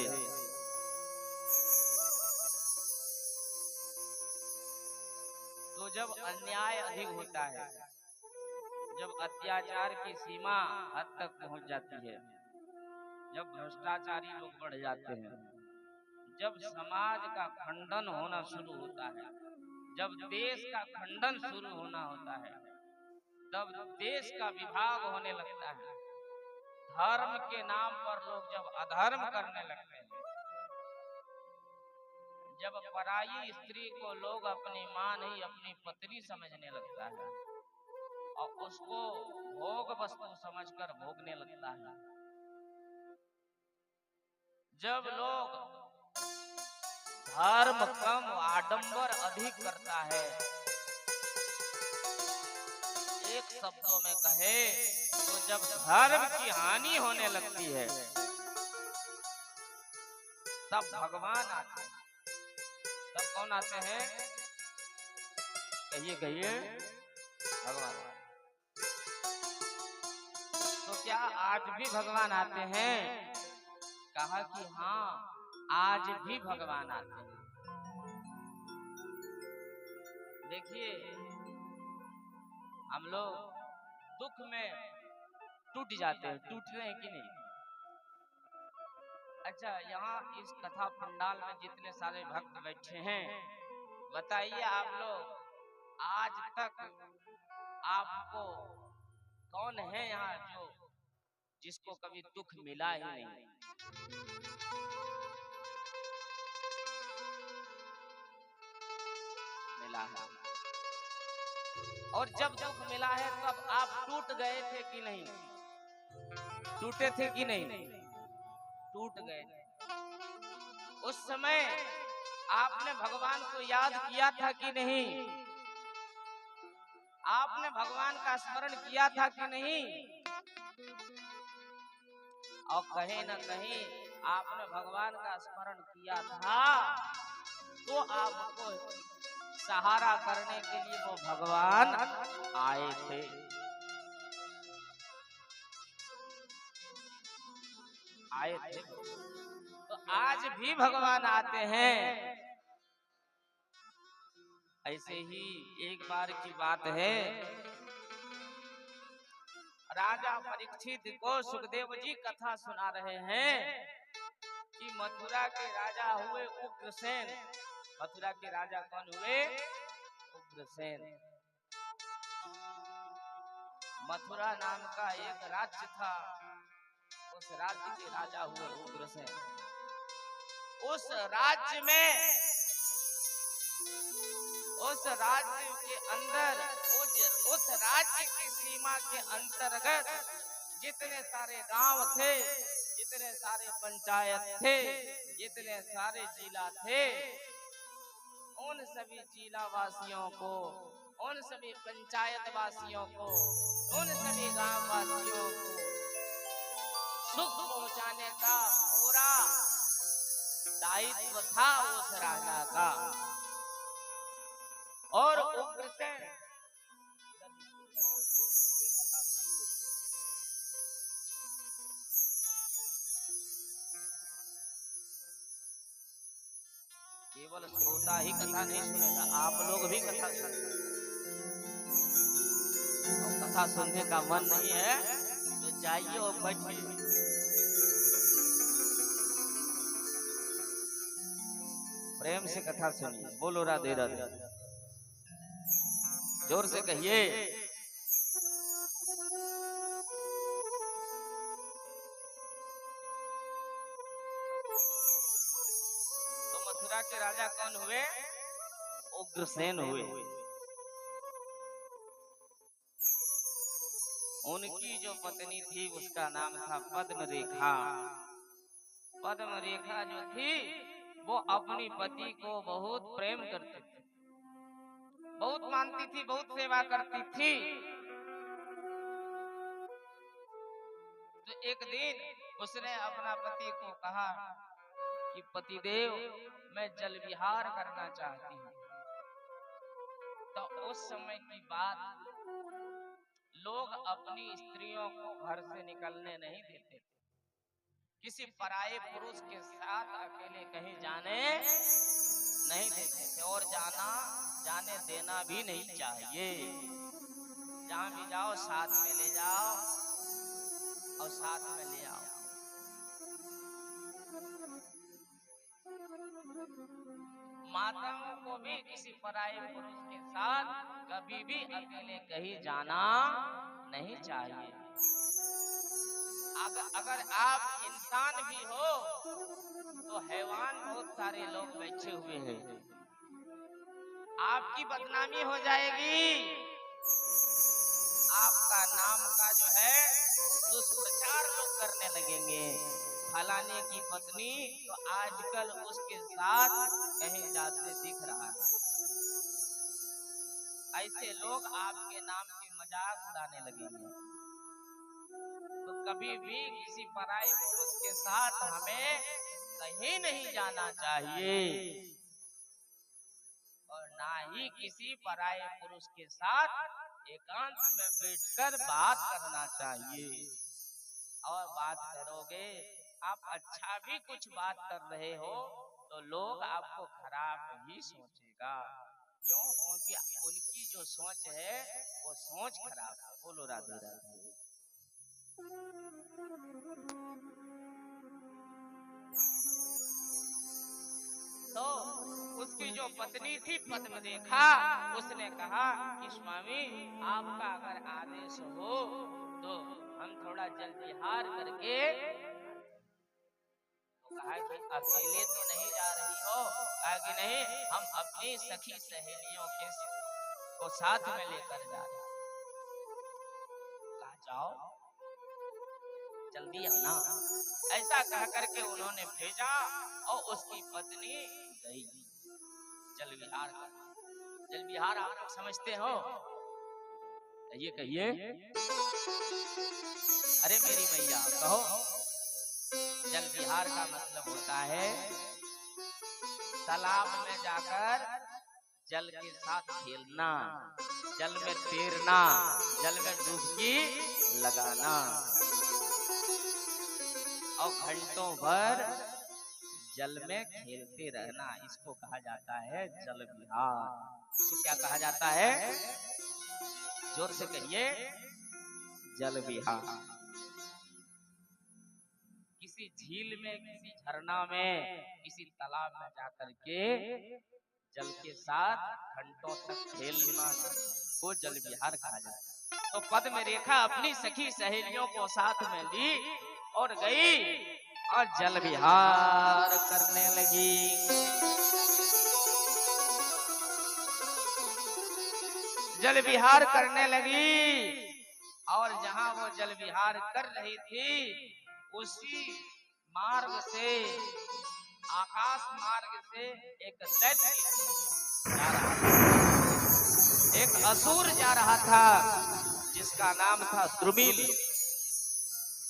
तो जब अन्याय अधिक होता है, जब अत्याचार की सीमा हद तक पहुंच जाती है, जब भ्रष्टाचारी लोग बढ़ जाते हैं, जब समाज का खंडन होना शुरू होता है, जब देश का खंडन शुरू होना होता है, तब देश का विभाग होने लगता है, धर्म के नाम पर लोग जब अधर्म करने लगते हैं, जब पराई स्त्री को लोग अपनी मां नहीं अपनी पत्नी समझने लगता है और उसको भोग वस्तु समझकर भोगने लगता है, जब लोग धर्म कम आडंबर अधिक करता है, एक शब्दों में कहे तो जब धर्म की हानि होने लगती है, तब भगवान आते हैं। तब कौन आते हैं, कहिए कहिए, भगवान। तो क्या आज भी भगवान आते हैं? कहा कि हाँ, आज भी भगवान आते हैं। देखिए हम लोग दुख में टूट जाते हैं, टूट रहे हैं कि नहीं? अच्छा, यहाँ इस कथा पंडाल में जितने सारे भक्त बैठे हैं, बताइए आप लोग आज तक आपको कौन है यहाँ जो जिसको कभी दुख मिला ही नहीं? मिला है। और जब दुख मिला है तब आप टूट गए थे कि नहीं? टूटे थे कि नहीं? टूट गए थे। उस समय आपने भगवान को याद किया था कि नहीं? आपने भगवान का स्मरण किया था कि नहीं? और कहीं न कहीं आपने भगवान का स्मरण किया था तो आपको सहारा करने के लिए वो भगवान आए थे। आए थे। तो आज भी भगवान आते हैं। ऐसे ही एक बार की बात है, राजा परीक्षित को सुखदेव जी कथा सुना रहे हैं कि मथुरा के राजा हुए उग्रसेन। मथुरा के राजा कौन हुए? उग्रसेन। मथुरा नाम का एक राज्य था, उस राज्य के राजा हुए उग्रसेन। उस राज्य में, उस राज्य के अंदर, उस राज्य की सीमा के अंतर्गत जितने सारे गांव थे, जितने सारे पंचायत थे, जितने सारे जिला थे, उन सभी जिला वासियों को, उन सभी पंचायत वासियों को, उन सभी गांव वासियों को सुख पहुंचाने का पूरा दायित्व था उस राजा का। और उग्रसेन केवल श्रोता ही कथा नहीं सुनेगा, आप लोग भी कथा सुनेंगे। और कथा सुनने का मन नहीं है तो जाइए और बैठिए। प्रेम से कथा सुनिए। बोलो राधे राधे। जोर से कहिए। तो मथुरा के राजा कौन हुए? उग्रसेन हुए। उनकी जो पत्नी थी उसका नाम था पद्मरेखा। पद्मरेखा जो थी वो अपनी पति को बहुत प्रेम करती थी, बहुत मानती थी, बहुत सेवा करती थी। तो एक दिन उसने अपना पति को कहा कि पतिदेव मैं जल विहार करना चाहती हूँ। तो उस समय की बात, लोग अपनी स्त्रियों को घर से निकलने नहीं देते, किसी पराये पुरुष के साथ अकेले कहीं जाने नहीं देते थे, और जाने देना भी नहीं चाहिए। जहां भी जाओ साथ में ले जाओ और साथ में ले आओ। माताओं को भी किसी पराये पुरुष के साथ कभी भी अकेले कहीं जाना नहीं चाहिए। अगर आप इंसान भी हो तो हैवान बहुत सारे लोग बैठे हुए हैं, आपकी बदनामी हो जाएगी, आपका नाम का जो है दुष्प्रचार लोग करने लगेंगे। फलाने की पत्नी तो आजकल उसके साथ कहीं जाते दिख रहा है। ऐसे लोग आपके नाम की मजाक उड़ाने लगेंगे। तो कभी भी किसी पराये पुरुष के साथ हमें कहीं नहीं जाना चाहिए, और ना ही किसी पराये पुरुष के साथ एकांत में बैठकर बात करना चाहिए। और बात करोगे, आप अच्छा भी कुछ बात कर रहे हो तो लोग आपको खराब ही सोचेगा। क्यों? क्योंकि उनकी जो सोच है वो सोच खराब है। बोलो राधे राधे। तो उसकी जो पत्नी थी पद्मरेखा, उसने कहा कि स्वामी आपका अगर आदेश हो तो हम थोड़ा जल विहार करके। तो कहा कि अकेले तो नहीं जा रही हो? कहा कि नहीं, हम अपनी सखी सहेलियों को साथ में लेकर जा रहे हैं। कहा जाओ जल्दी आना। ऐसा कह करके उन्होंने भेजा और उसकी पत्नी गई जल विहार कर। जल विहार आप लोग समझते हो? ये कहिए। अरे मेरी मैया कहो। जल विहार का मतलब होता है तालाब में जाकर जल के साथ खेलना, जल में तैरना, जल में डुबकी लगाना और घंटों भर जल में खेलते रहना। इसको कहा जाता है जल विहार। इसको क्या कहा जाता है? जोर से कहिए। जल विहार। किसी झील में, किसी झरना में, किसी तालाब में जाकर के जल के साथ घंटों तक खेलना को जल विहार कहा जाता है। तो पद्मरेखा अपनी सखी सहेलियों को साथ में ली और गई और जल विहार करने लगी। जल विहार करने लगी और जहां वो जल विहार कर रही थी उसी मार्ग से, आकाश मार्ग से एक दैत्य जा रहा था, एक असुर जा रहा था जिसका नाम था द्रुमिल।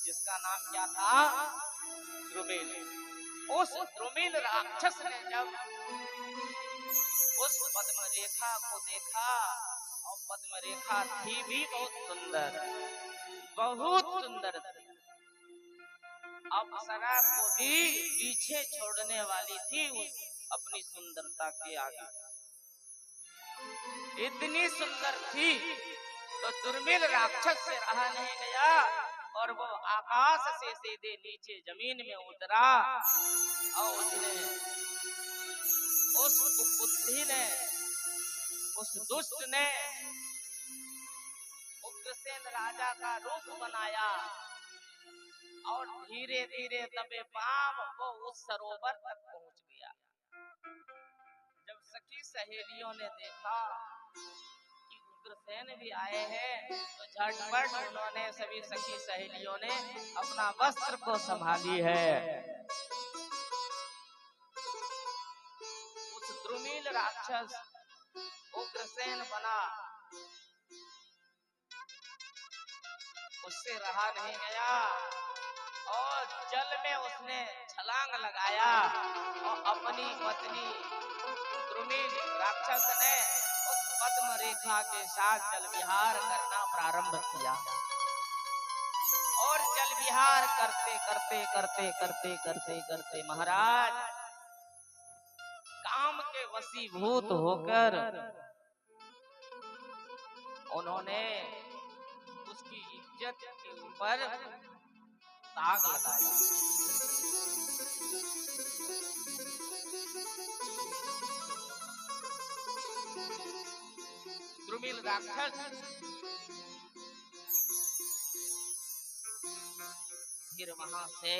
जिसका नाम क्या था? द्रुमिल। उस द्रुमिल राक्षस ने जब उस पद्म रेखा को देखा, और पद्म रेखा थी भी बहुत सुंदर, बहुत सुंदर थी। अप्सरा को भी पीछे छोड़ने वाली थी उस अपनी सुंदरता के आगे, इतनी सुंदर थी। तो दुर्मिल राक्षस से रहा नहीं गया और वो आकाश से सीधे नीचे जमीन में उतरा और उसने, उस कुबुद्धि ने, उस दुष्ट ने उग्रसेन राजा का रूप बनाया और धीरे धीरे दबे पांव वो उस सरोवर तक पहुंच गया। जब सखी सहेलियों ने देखा कि उग्रसेन भी आए हैं तो झटपट उन्होंने, सभी सखी सहेलियों ने अपना वस्त्र को संभाली है। उस द्रुमिल राक्षस उग्रसेन बना, उससे रहा नहीं गया और जल में उसने छलांग लगाया और अपनी पत्नी द्रुमिल राक्षस ने उस पद्म रेखा के साथ जल विहार करना प्रारंभ किया। और जल विहार करते करते करते करते करते करते महाराज काम के वशीभूत होकर उन्होंने उसकी इज्जत के ऊपर दाग लगाया। द्रुमिल राक्षस फिर वहां से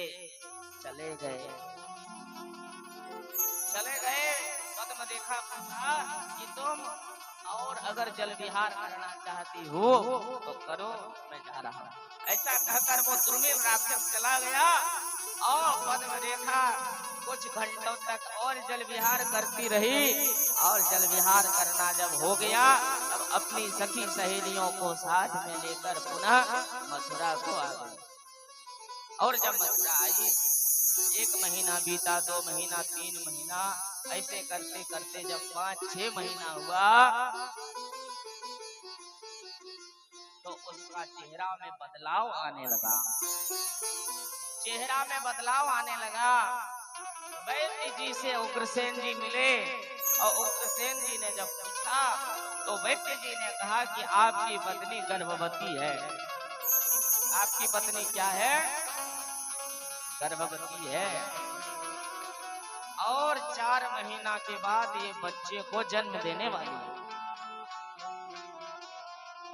चले गए। पद्म देखा कि तुम और अगर जल विहार करना चाहती हो तो करो, मैं जा रहा हूँ। ऐसा कहकर वो द्रुमिल राक्षस चला गया और पद्म रेखा कुछ घंटों तक और जल विहार करती रही। और जल विहार करना जब हो गया तब अपनी सखी सहेलियों को साथ में लेकर पुनः मथुरा को आ गई। और जब मथुरा आई, 1 महीना बीता, 2 महीना, 3 महीना, ऐसे करते करते जब 5-6 महीना हुआ तो उसका चेहरा में बदलाव आने लगा। चेहरा में बदलाव आने लगा। वैद्य जी से उग्रसेन जी मिले और उग्रसेन जी ने जब पूछा तो वैद्य जी ने कहा कि आपकी पत्नी गर्भवती है। आपकी पत्नी क्या है? गर्भवती है और 4 महीना के बाद ये बच्चे को जन्म देने वाली है।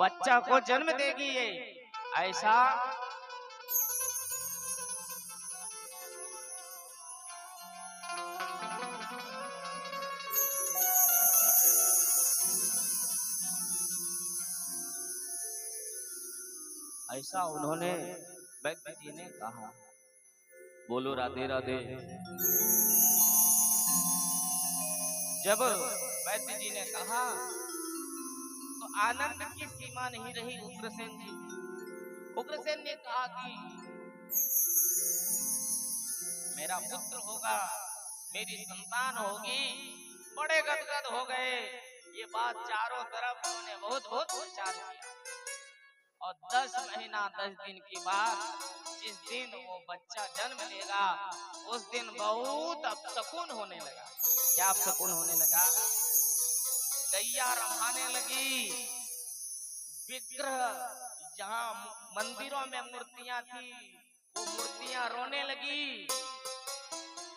बच्चा को जन्म देगी ये, ऐसा ऐसा उन्होंने वैद्य जी ने कहा। बोलो राधे राधे। जब वैद्य जी ने कहा तो आनंद की सीमा नहीं रही उग्रसेन जी। उग्रसेन ने कहा कि मेरा पुत्र होगा, मेरी संतान होगी। बड़े गदगद हो गए। ये बात चारों तरफ उन्होंने बहुत बहुत प्रचार किया। और 10 महीना 10 दिन के बाद जिस दिन वो बच्चा जन्म लेगा उस दिन बहुत अपशकुन होने लगा। क्या अपशकुन होने लगा? गैया रमाने लगी। विग्रह, जहाँ मंदिरों में मूर्तियां थी वो मूर्तियां रोने लगी।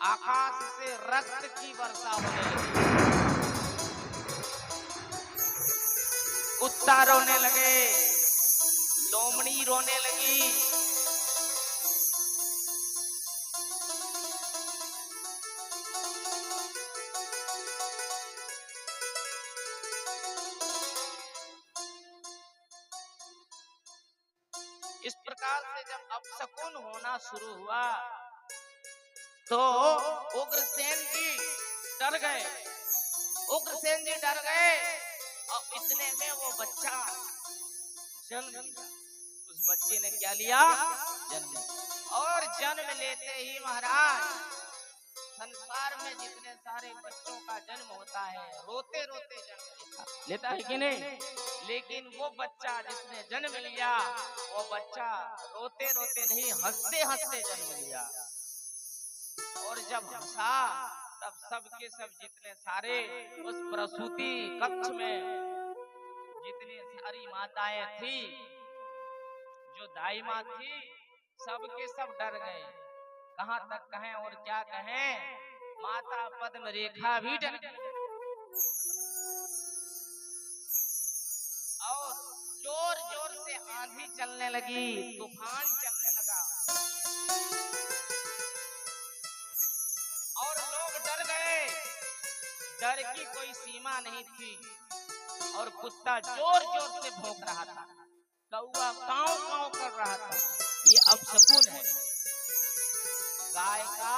आकाश से रक्त की वर्षा होने लगी। कुत्ता रोने लगे, लोमड़ी रोने लगी। इस प्रकार से जब अपशकुन होना शुरू हुआ तो उग्रसेन जी डर गए। उग्रसेन जी डर गए और इतने में वो बच्चा जन्म लिया। उस बच्चे ने क्या लिया? जन्म। और जन्म लेते ही महाराज संसार में जितने सारे बच्चों का जन्म होता है रोते रोते जन्म लेता है कि नहीं? लेकिन वो बच्चा जिसने जन्म लिया वो बच्चा रोते रोते नहीं हंसते हंसते जन्म लिया। और जब हंसा तब सबके सब जितने सारे उस प्रसूति कक्ष में जितनी सारी माताएं थी, जो दाई माँ थी, सबके सब डर गए। कहां तक कहें और क्या कहें, माता पद्म रेखा भी डर गई। और जोर जोर से आंधी चलने लगी, तूफान चलने लगा और लोग डर गए। डर की कोई सीमा नहीं थी। और कुत्ता जोर जोर से भौंक रहा था, कौवा कांव कांव कर रहा था। ये अपशकुन है। गाय का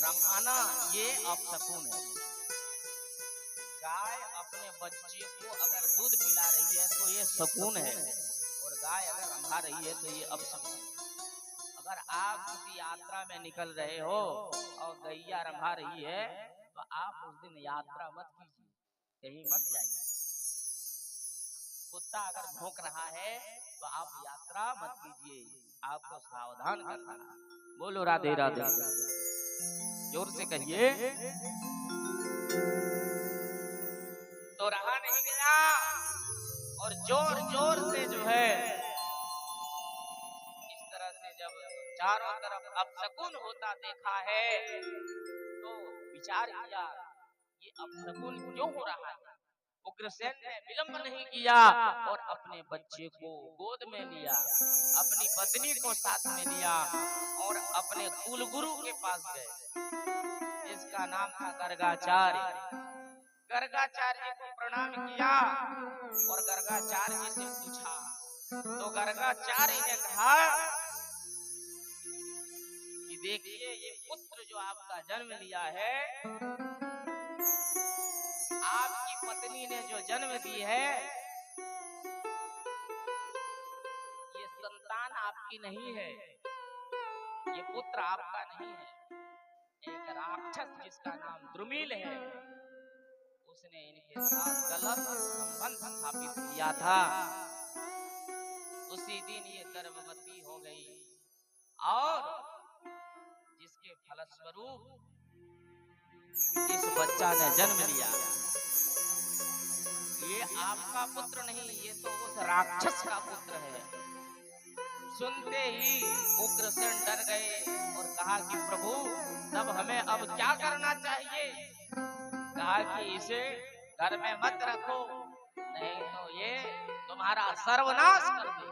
रंभाना ये अपशकुन है। गाय अपने बच्चे को अगर दूध पिला रही है तो ये शकुन है, और गाय अगर रंभा रही है तो ये अपशकुन। अगर आप किसी यात्रा में निकल रहे हो और गैया रंभा रही है तो आप उस दिन यात्रा मत कीजिए, कहीं मत जाइए। कुत्ता अगर भौंक रहा है तो आप यात्रा मत कीजिए, आपको सावधान करना है। बोलो राधे राधे, जोर से कहिए। तो रहा नहीं गया और जोर जोर से जो है इस तरह से जब चारों तरफ अपशकुन होता देखा है तो विचार किया ये अपशकुन क्यों हो रहा है। उग्रसेन ने विलंब नहीं किया और अपने बच्चे को गोद में लिया, अपनी पत्नी को साथ में लिया और अपने कुलगुरु के पास गए जिसका नाम था गर्गाचार्य। गर्गाचार्य को प्रणाम किया और गर्गाचार्य से पूछा तो गर्गाचार्य ने कहा कि देखिए ये पुत्र जो आपका जन्म लिया है, आपकी पत्नी ने जो जन्म दी है, ये संतान आपकी नहीं है, ये पुत्र आपका नहीं है। एक राक्षस जिसका नाम द्रुमिल है उसने इनके साथ गलत संबंध स्थापित किया था। उसी दिन ये गर्भवती हो गई और जिसके फलस्वरूप इस बच्चा ने जन्म लिया। ये आपका पुत्र नहीं, ये तो उस राक्षस का पुत्र है। सुनते ही उग्रसेन डर गए और कहा कि प्रभु तब हमें अब क्या करना चाहिए। कहा कि इसे घर में मत रखो, नहीं तो ये तुम्हारा सर्वनाश कर दे।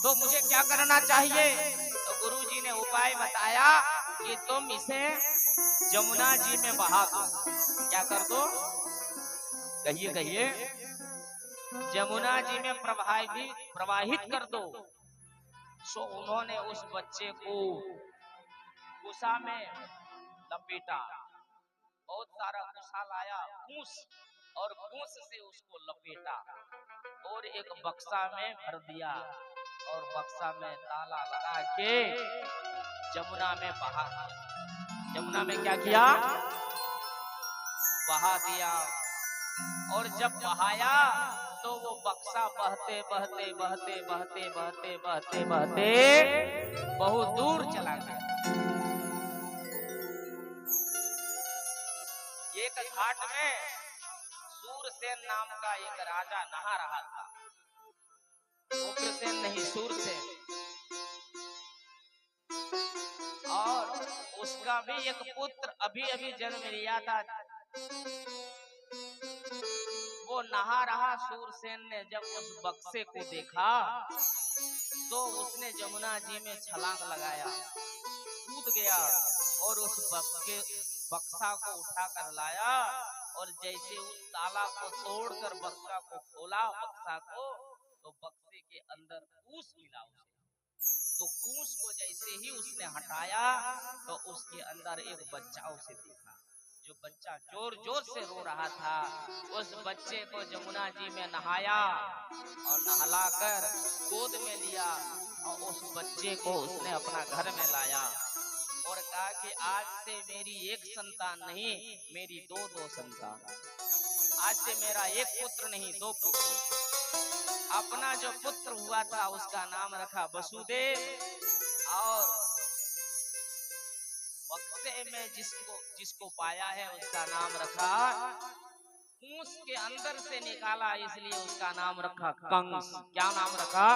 तो मुझे क्या करना चाहिए? तो गुरुजी ने उपाय बताया कि तुम इसे जमुना जी में बहा दो। क्या कर दो? कहिए कहिए। जमुना जी में प्रवाहित कर दो। सो उन्होंने उस बच्चे को कुसा में लपेटा, बहुत सारा कुसा लाया कूस, और कूस से उसको लपेटा और एक बक्सा में भर दिया और बक्सा में ताला लगा के जमुना में बहा दिया। जमुना में क्या किया? बहा दिया। और जब बहाया तो वो बक्सा बहते बहते बहते बहते बहते बहते बहते बहुत दूर चला गया। एक घाट में सूरसेन नाम का एक राजा नहा रहा था। उग्रसेन नहीं, सूरसेन। और उसका भी एक पुत्र अभी अभी जन्म लिया था। वो नहा रहा। सूरसेन ने जब उस बक्से को देखा तो उसने जमुना जी में छलांग लगाया, कूद गया और उस बक्सा को उठाकर लाया और जैसे उस ताला को तोड़कर बक्सा को खोला, बक्सा को, तो बक्से के अंदर कूस मिला उसे। तो कूस को जैसे ही उसने हटाया तो उसके अंदर एक बच्चा उसे दिखा, जो बच्चा जोर जोर से रो रहा था। उस बच्चे को जमुना जी में नहाया और नहलाकर गोद में लिया और उस बच्चे को उसने अपना घर में लाया और कहा कि आज से मेरी एक संतान नहीं, मेरी दो संतान। आज से मेरा एक पुत्र नहीं, 2 पुत्र। अपना जो पुत्र हुआ था उसका नाम रखा वसुदेव, और बक्से में जिसको पाया है उसका नाम रखा, कूस के अंदर से निकाला इसलिए उसका नाम रखा कंस। क्या नाम रखा?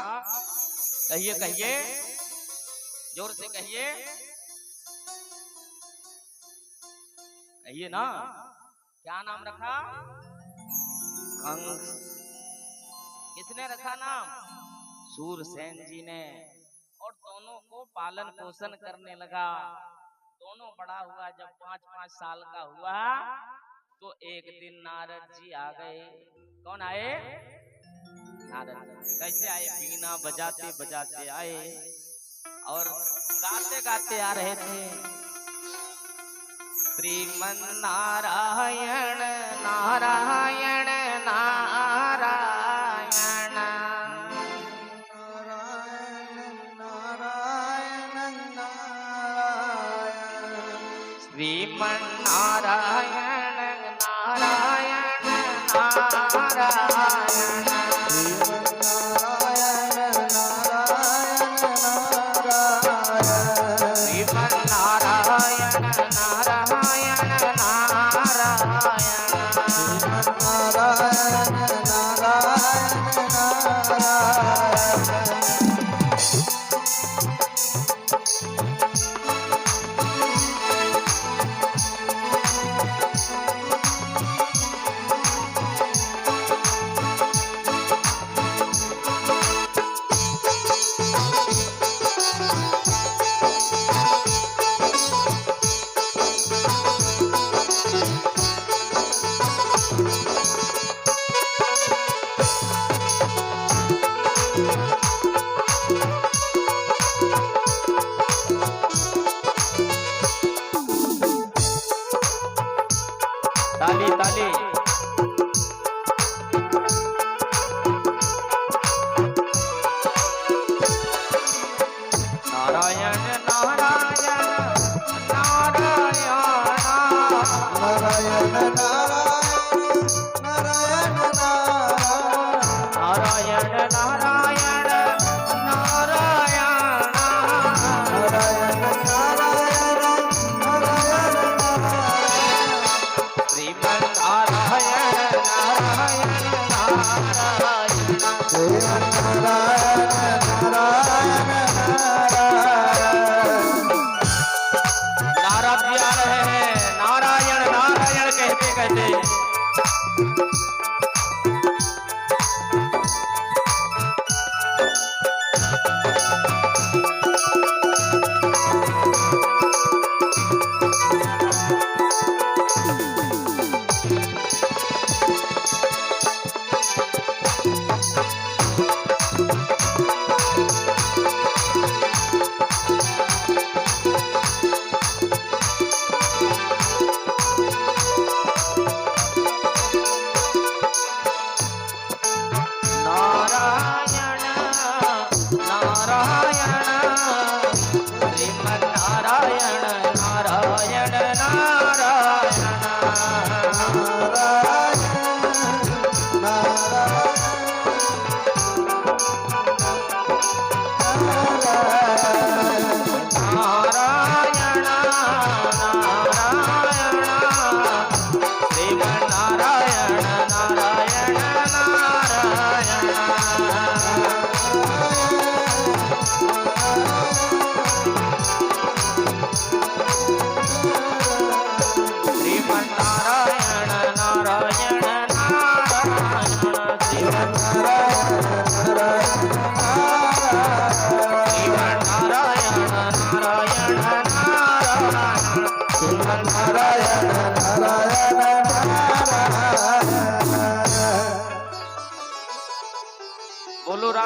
कहिए कहिए, जोर से कहिए, कहिए ना, क्या नाम रखा? कंस। किसने रखा नाम? सूरसेन जी ने। और दोनों को पालन पोषण करने लगा। दोनों बड़ा हुआ, जब 5-5 साल का हुआ तो एक दिन नारद जी आ गए। कौन आए? नारद। कैसे आए? बीना बजाते बजाते आए और गाते गाते आ रहे थे, श्रीमन नारायण नारायण नारायण श्रीमन नारायण नारायण नारायण श्रीमन नारायण नारायण ताली ताली। नारायण नारायण नारायण नारायण नारायण नारायण नारायण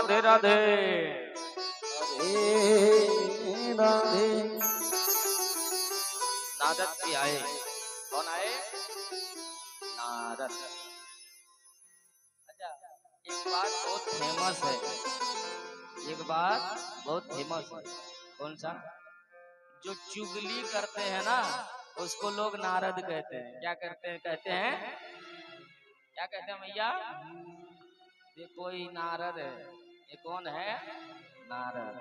राधे राधे। राधे राधे। नारद जी आए। कौन आए? नारद। अच्छा, एक बात बहुत फेमस है, एक बात बहुत फेमस है। कौन सा? जो चुगली करते हैं ना, उसको लोग नारद कहते हैं। क्या करते हैं? कहते हैं, क्या कहते हैं भैया? देखो ये नारद है। ये कौन है? नारद।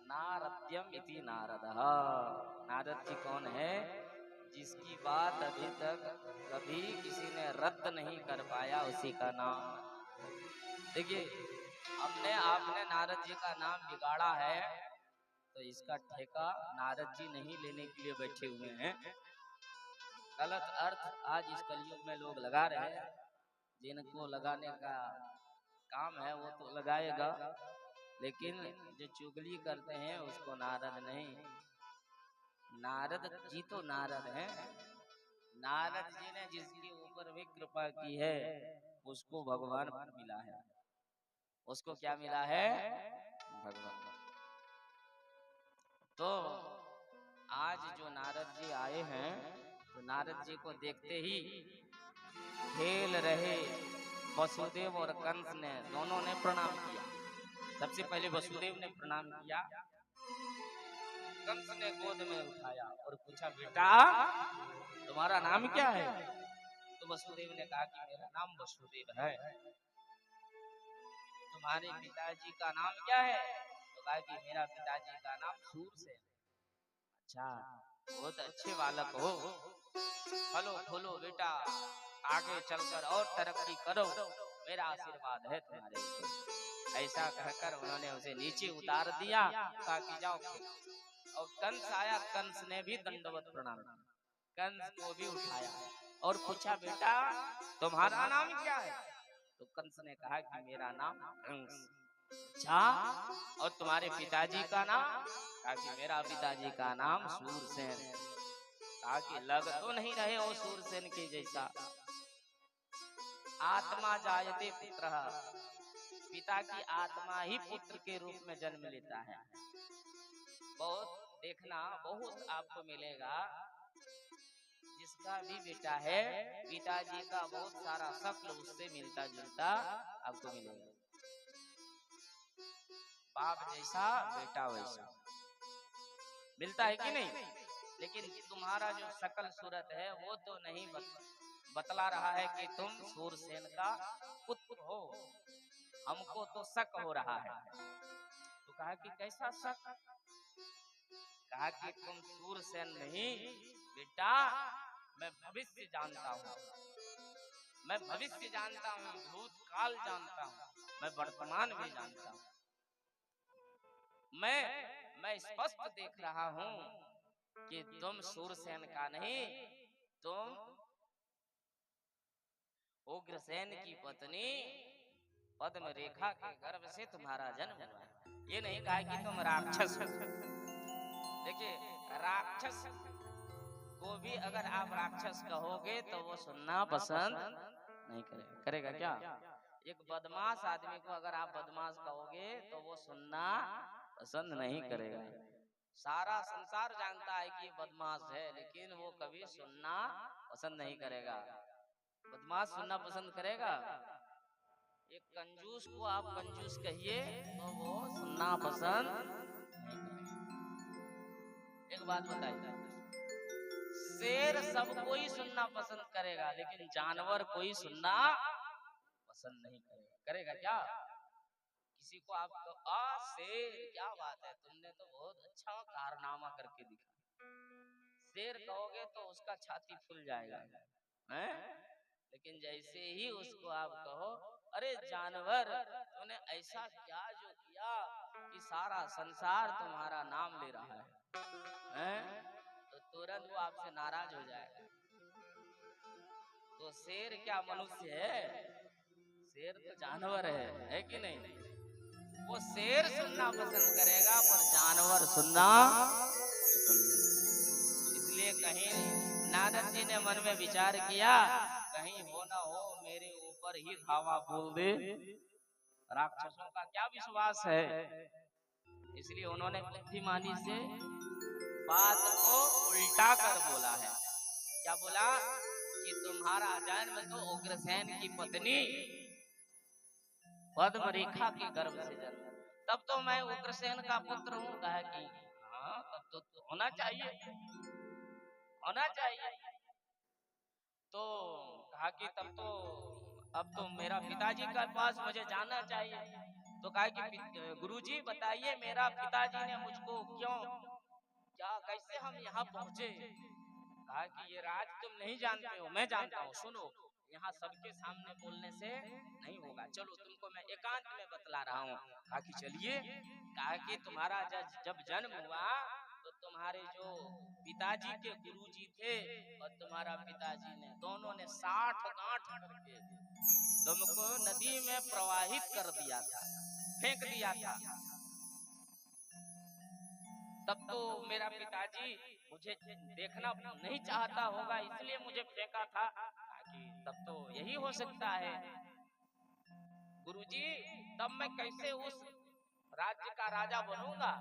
नारद्यम इति नारदः। नारद जी कौन है? जिसकी बात अभी तक कभी किसी ने रद्द नहीं कर पाया, उसी का नाम। देखिए, हमने आपने नारद जी का नाम बिगाड़ा है, तो इसका ठेका नारद जी नहीं लेने के लिए बैठे हुए हैं। गलत अर्थ आज इस कलयुग में लोग लगा रहे हैं। जिनको लगाने का काम है वो तो लगाएगा, लेकिन जो चुगली करते हैं उसको नारद नहीं। नारद जी तो नारद हैं। नारद जी ने जिसके ऊपर भी कृपा की है उसको भगवान मिला है। उसको क्या मिला है? भगवान। तो आज जो नारद जी आए हैं, तो नारद जी को देखते ही खेल रहे वसुदेव और कंस ने, दोनों ने प्रणाम किया। सबसे पहले वसुदेव ने प्रणाम किया, कंस ने गोद में उठाया और पूछा, बेटा तुम्हारा नाम क्या है? तो वसुदेव ने कहा कि मेरा नाम वसुदेव है। तुम्हारे पिताजी का नाम क्या है? तो कहा कि मेरा पिताजी का नाम सूरसेन। अच्छा, बहुत अच्छे बालक हो, फलो फूलो बेटा, आगे चलकर और तरक्की करो, मेरा आशीर्वाद है तुम्हारे ऊपर। ऐसा कहकर उन्होंने उसे नीचे उतार दिया, कहा कि जाओ। और कंस आया, कंस ने भी दंडवत प्रणाम किया। कंस को भी उठाया और पूछा, बेटा तुम्हारा नाम क्या है? तो कंस ने कहा कि मेरा नाम कंस। अच्छा, और तुम्हारे पिताजी का नाम? कहा कि मेरा पिताजी का नाम सूरसेन। कहा कि लग तो नहीं रहे हो सूरसेन के जैसा। आत्मा जायते पुत्रः, पिता की आत्मा ही पुत्र के रूप में जन्म लेता है। बहुत देखना, बहुत आपको मिलेगा जिसका भी बेटा है, पिताजी का बहुत सारा शक्ल उससे मिलता जुलता आपको मिलेगा। बाप जैसा बेटा वैसा मिलता है कि नहीं? लेकिन तुम्हारा जो शकल सूरत है वो तो नहीं बतला रहा है कि तुम सूरसेन का पुत्र हो। हमको तो शक हो रहा है। तो कहा कि कैसा शक? कहा कि तुम सूरसेन नहीं बेटा, मैं भविष्य जानता हूँ, मैं भविष्य जानता हूँ, भूतकाल जानता हूँ, मैं वर्तमान भी जानता हूँ। मैं स्पष्ट देख रहा हूँ कि तुम सूरसेन का नहीं, तुम उग्रसेन की पत्नी पद्म रेखा के गर्भ से तुम्हारा जन्म हुआ है। ये नहीं कहा कि तुम राक्षस हो। देखिए, राक्षस को भी अगर आप राक्षस कहोगे तो वो सुनना पसंद नहीं करेगा। करेगा क्या? एक बदमाश आदमी को अगर आप बदमाश कहोगे तो वो सुनना पसंद नहीं करेगा। सारा संसार जानता है कि बदमाश है, लेकिन वो कभी सुनना पसंद नहीं करेगा। बदमाश सुनना पसंद करेगा? एक कंजूस को आप कंजूस कहिए तो वो सुनना पसंद नहीं करेगा। एक बात बताइए, शेर सब कोई सुनना पसंद करेगा, लेकिन जानवर कोई सुनना पसंद नहीं करेगा। करेगा क्या? किसी को आप शेर, क्या बात है, तुमने तो बहुत अच्छा कारनामा करके दिखा। शेर कहोगे तो उसका छाती फूल जाएगा, हैं? लेकिन जैसे ही उसको आप कहो, अरे जानवर, तूने ऐसा क्या जो किया कि सारा संसार तुम्हारा नाम ले रहा है? तो तुरंत वो आपसे नाराज हो जाएगा। तो शेर क्या मनुष्य है? शेर तो जानवर है कि नहीं? वो शेर सुनना पसंद करेगा पर जानवर सुनना पसंद नहीं। इसलिए कहीं नारद जी ने मन में विचार किया, कहीं हो ना हो मेरे ऊपर ही धावा बोल दे, राक्षसों का क्या विश्वास है। इसलिए उन्होंने बुद्धिमानी से बात को उल्टा कर बोला है। क्या बोला कि तुम्हारा जन्म तो उग्रसेन की पत्नी पद्म रेखा के गर्भ से जन्म, तब तो मैं उग्रसेन का पुत्र हूँ। कहा कि हाँ तब तो होना चाहिए, होना चाहिए। तो कहा कि तब तो अब तो मेरा पिताजी के पास मुझे जाना चाहिए। तो कहा कि गुरुजी बताइए मेरा पिताजी ने मुझको क्यों, क्या कैसे हम यहाँ पहुँचे। कहा कि ये राज तुम नहीं जानते हो, मैं जानता हूँ, सुनो, यहाँ सबके सामने बोलने से नहीं होगा, चलो तुमको मैं एकांत में बतला रहा हूँ। कहा कि चलिए। कहा कि तुम्हारा जब जन्म हुआ तो तुम्हारे जो पिताजी के गुरुजी थे और तुम्हारा पिताजी ने दोनों ने 60 गांठ करके तुमको नदी में प्रवाहित कर दिया था, फेंक दिया था। तब तो मेरा पिताजी मुझे देखना नहीं चाहता होगा, इसलिए मुझे फेंका था। कि तब तो यही हो सकता है गुरुजी, तब मैं कैसे उस राज्य का राजा बनूंगा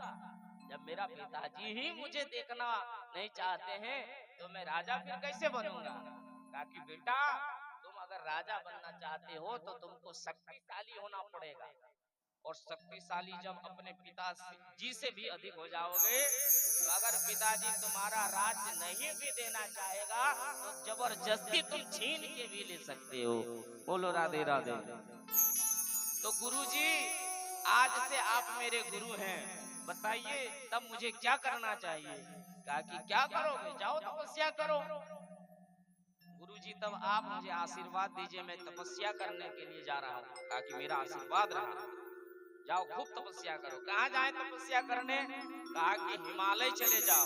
जब मेरा पिताजी ही मुझे देखना नहीं चाहते हैं, तो मैं राजा फिर कैसे बनूंगा। कहा कि बेटा तुम अगर राजा बनना चाहते हो तो तुमको शक्तिशाली होना पड़ेगा, और शक्तिशाली जब अपने पिता जी से भी अधिक हो जाओगे तो अगर पिताजी तुम्हारा राज्य नहीं भी देना चाहेगा तो जबरदस्ती तुम छीन के भी ले सकते हो। बोलो राधे राधे। तो गुरुजी आज से आप मेरे गुरु हैं, बताइए तब मुझे क्या करना चाहिए। कहा कि क्या करोगे, जाओ तपस्या करो। गुरुजी तब आप मुझे आशीर्वाद दीजिए, मैं तपस्या करने के लिए जा रहा हूँ। कहा कि मेरा आशीर्वाद रहा, जाओ खूब तपस्या करो। कहाँ जाए तपस्या करने। कहा कि हिमालय चले जाओ।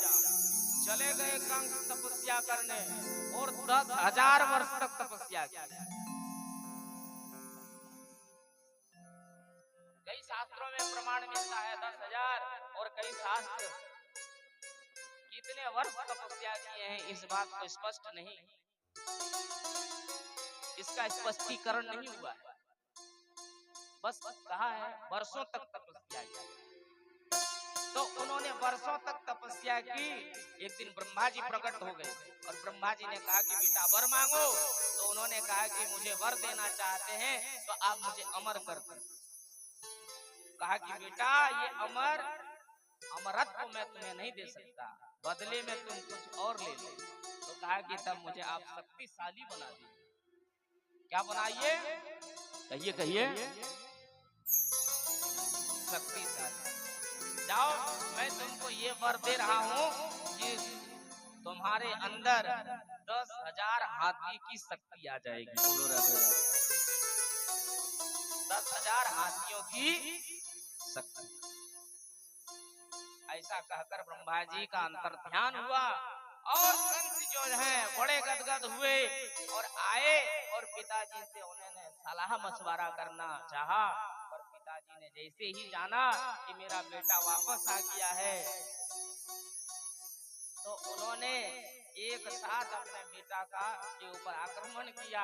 चले गए कंस तपस्या करने और 10,000 वर्ष तक तपस्या की। कई शास्त्रों में प्रमाण मिलता है 10,000, और कई शास्त्र कितने वर्ष तपस्या किए हैं इस बात को स्पष्ट नहीं, इसका स्पष्टीकरण नहीं हुआ है, बस कहा है वर्षों तक तपस्या की। तो उन्होंने वर्षों तक तपस्या की। एक दिन ब्रह्मा जी प्रकट हो गए और ब्रह्मा जी ने कहा कि बेटा वर मांगो। तो उन्होंने कहा कि मुझे वर देना चाहते हैं तो आप मुझे अमर कर दो। कहा कि बेटा ये अमरत्व मैं तुम्हें नहीं दे सकता, बदले में तुम कुछ और ले लो। तो कहा कि तब मुझे आप शक्तिशाली बना दीजिए। क्या बनाइए, कहिए कहिए। शक्तिशाली। जाओ मैं तुमको ये वर दे रहा हूँ कि तुम्हारे अंदर 10,000 हाथी की शक्ति आ जाएगी। 10,000 हाथियों की शक्ति। ऐसा कहकर ब्रह्मा जी का अंतर ध्यान हुआ और कंस जो है बड़े गदगद हुए और आए और पिताजी से उन्होंने सलाह मशवरा करना चाहा। और पिताजी ने जैसे ही जाना कि मेरा बेटा वापस आ गया है, तो उन्होंने एक साथ अपने बेटा के ऊपर आक्रमण किया।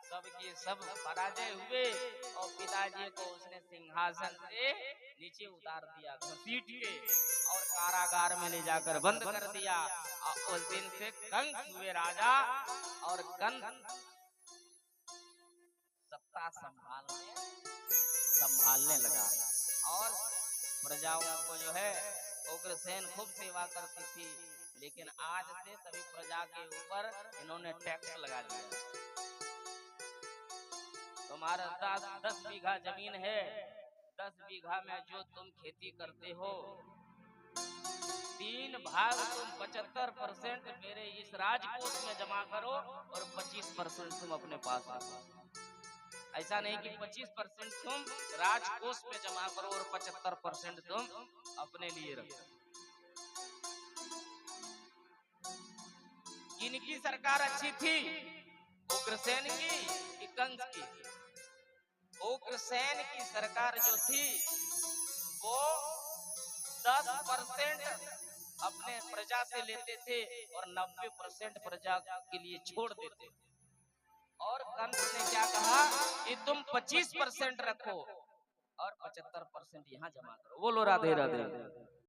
सबके सब पराजय हुए और पिताजी को उसने सिंहासन से नीचे उतार दिया घसीट के और कारागार में ले जाकर बंद कर दिया। और उस दिन से कंस हुए राजा और कंस सत्ता संभालने लगा और प्रजाओं को जो है उग्रसेन खूब सेवा करती थी। लेकिन आज से सभी प्रजा के ऊपर इन्होंने टैक्स लगा दिया। तुम्हारा 10 बीघा जमीन है, 10 बीघा में जो तुम खेती करते हो 3 भाग तुम 75% मेरे इस राजकोष में जमा करो और 25% तुम अपने पास रखो। ऐसा नहीं कि 25% तुम राजकोष में जमा करो और 75% तुम अपने लिए रखो। किनकी सरकार अच्छी थी, उग्रसेन की कि कंस की। उग्रसेन की सरकार जो थी वो 10% अपने प्रजा से लेते थे और 90% प्रजा के लिए छोड़ देते। और कंस ने क्या कहा कि तुम 25% रखो और 75% यहाँ जमा करो। बोलो राधे राधे।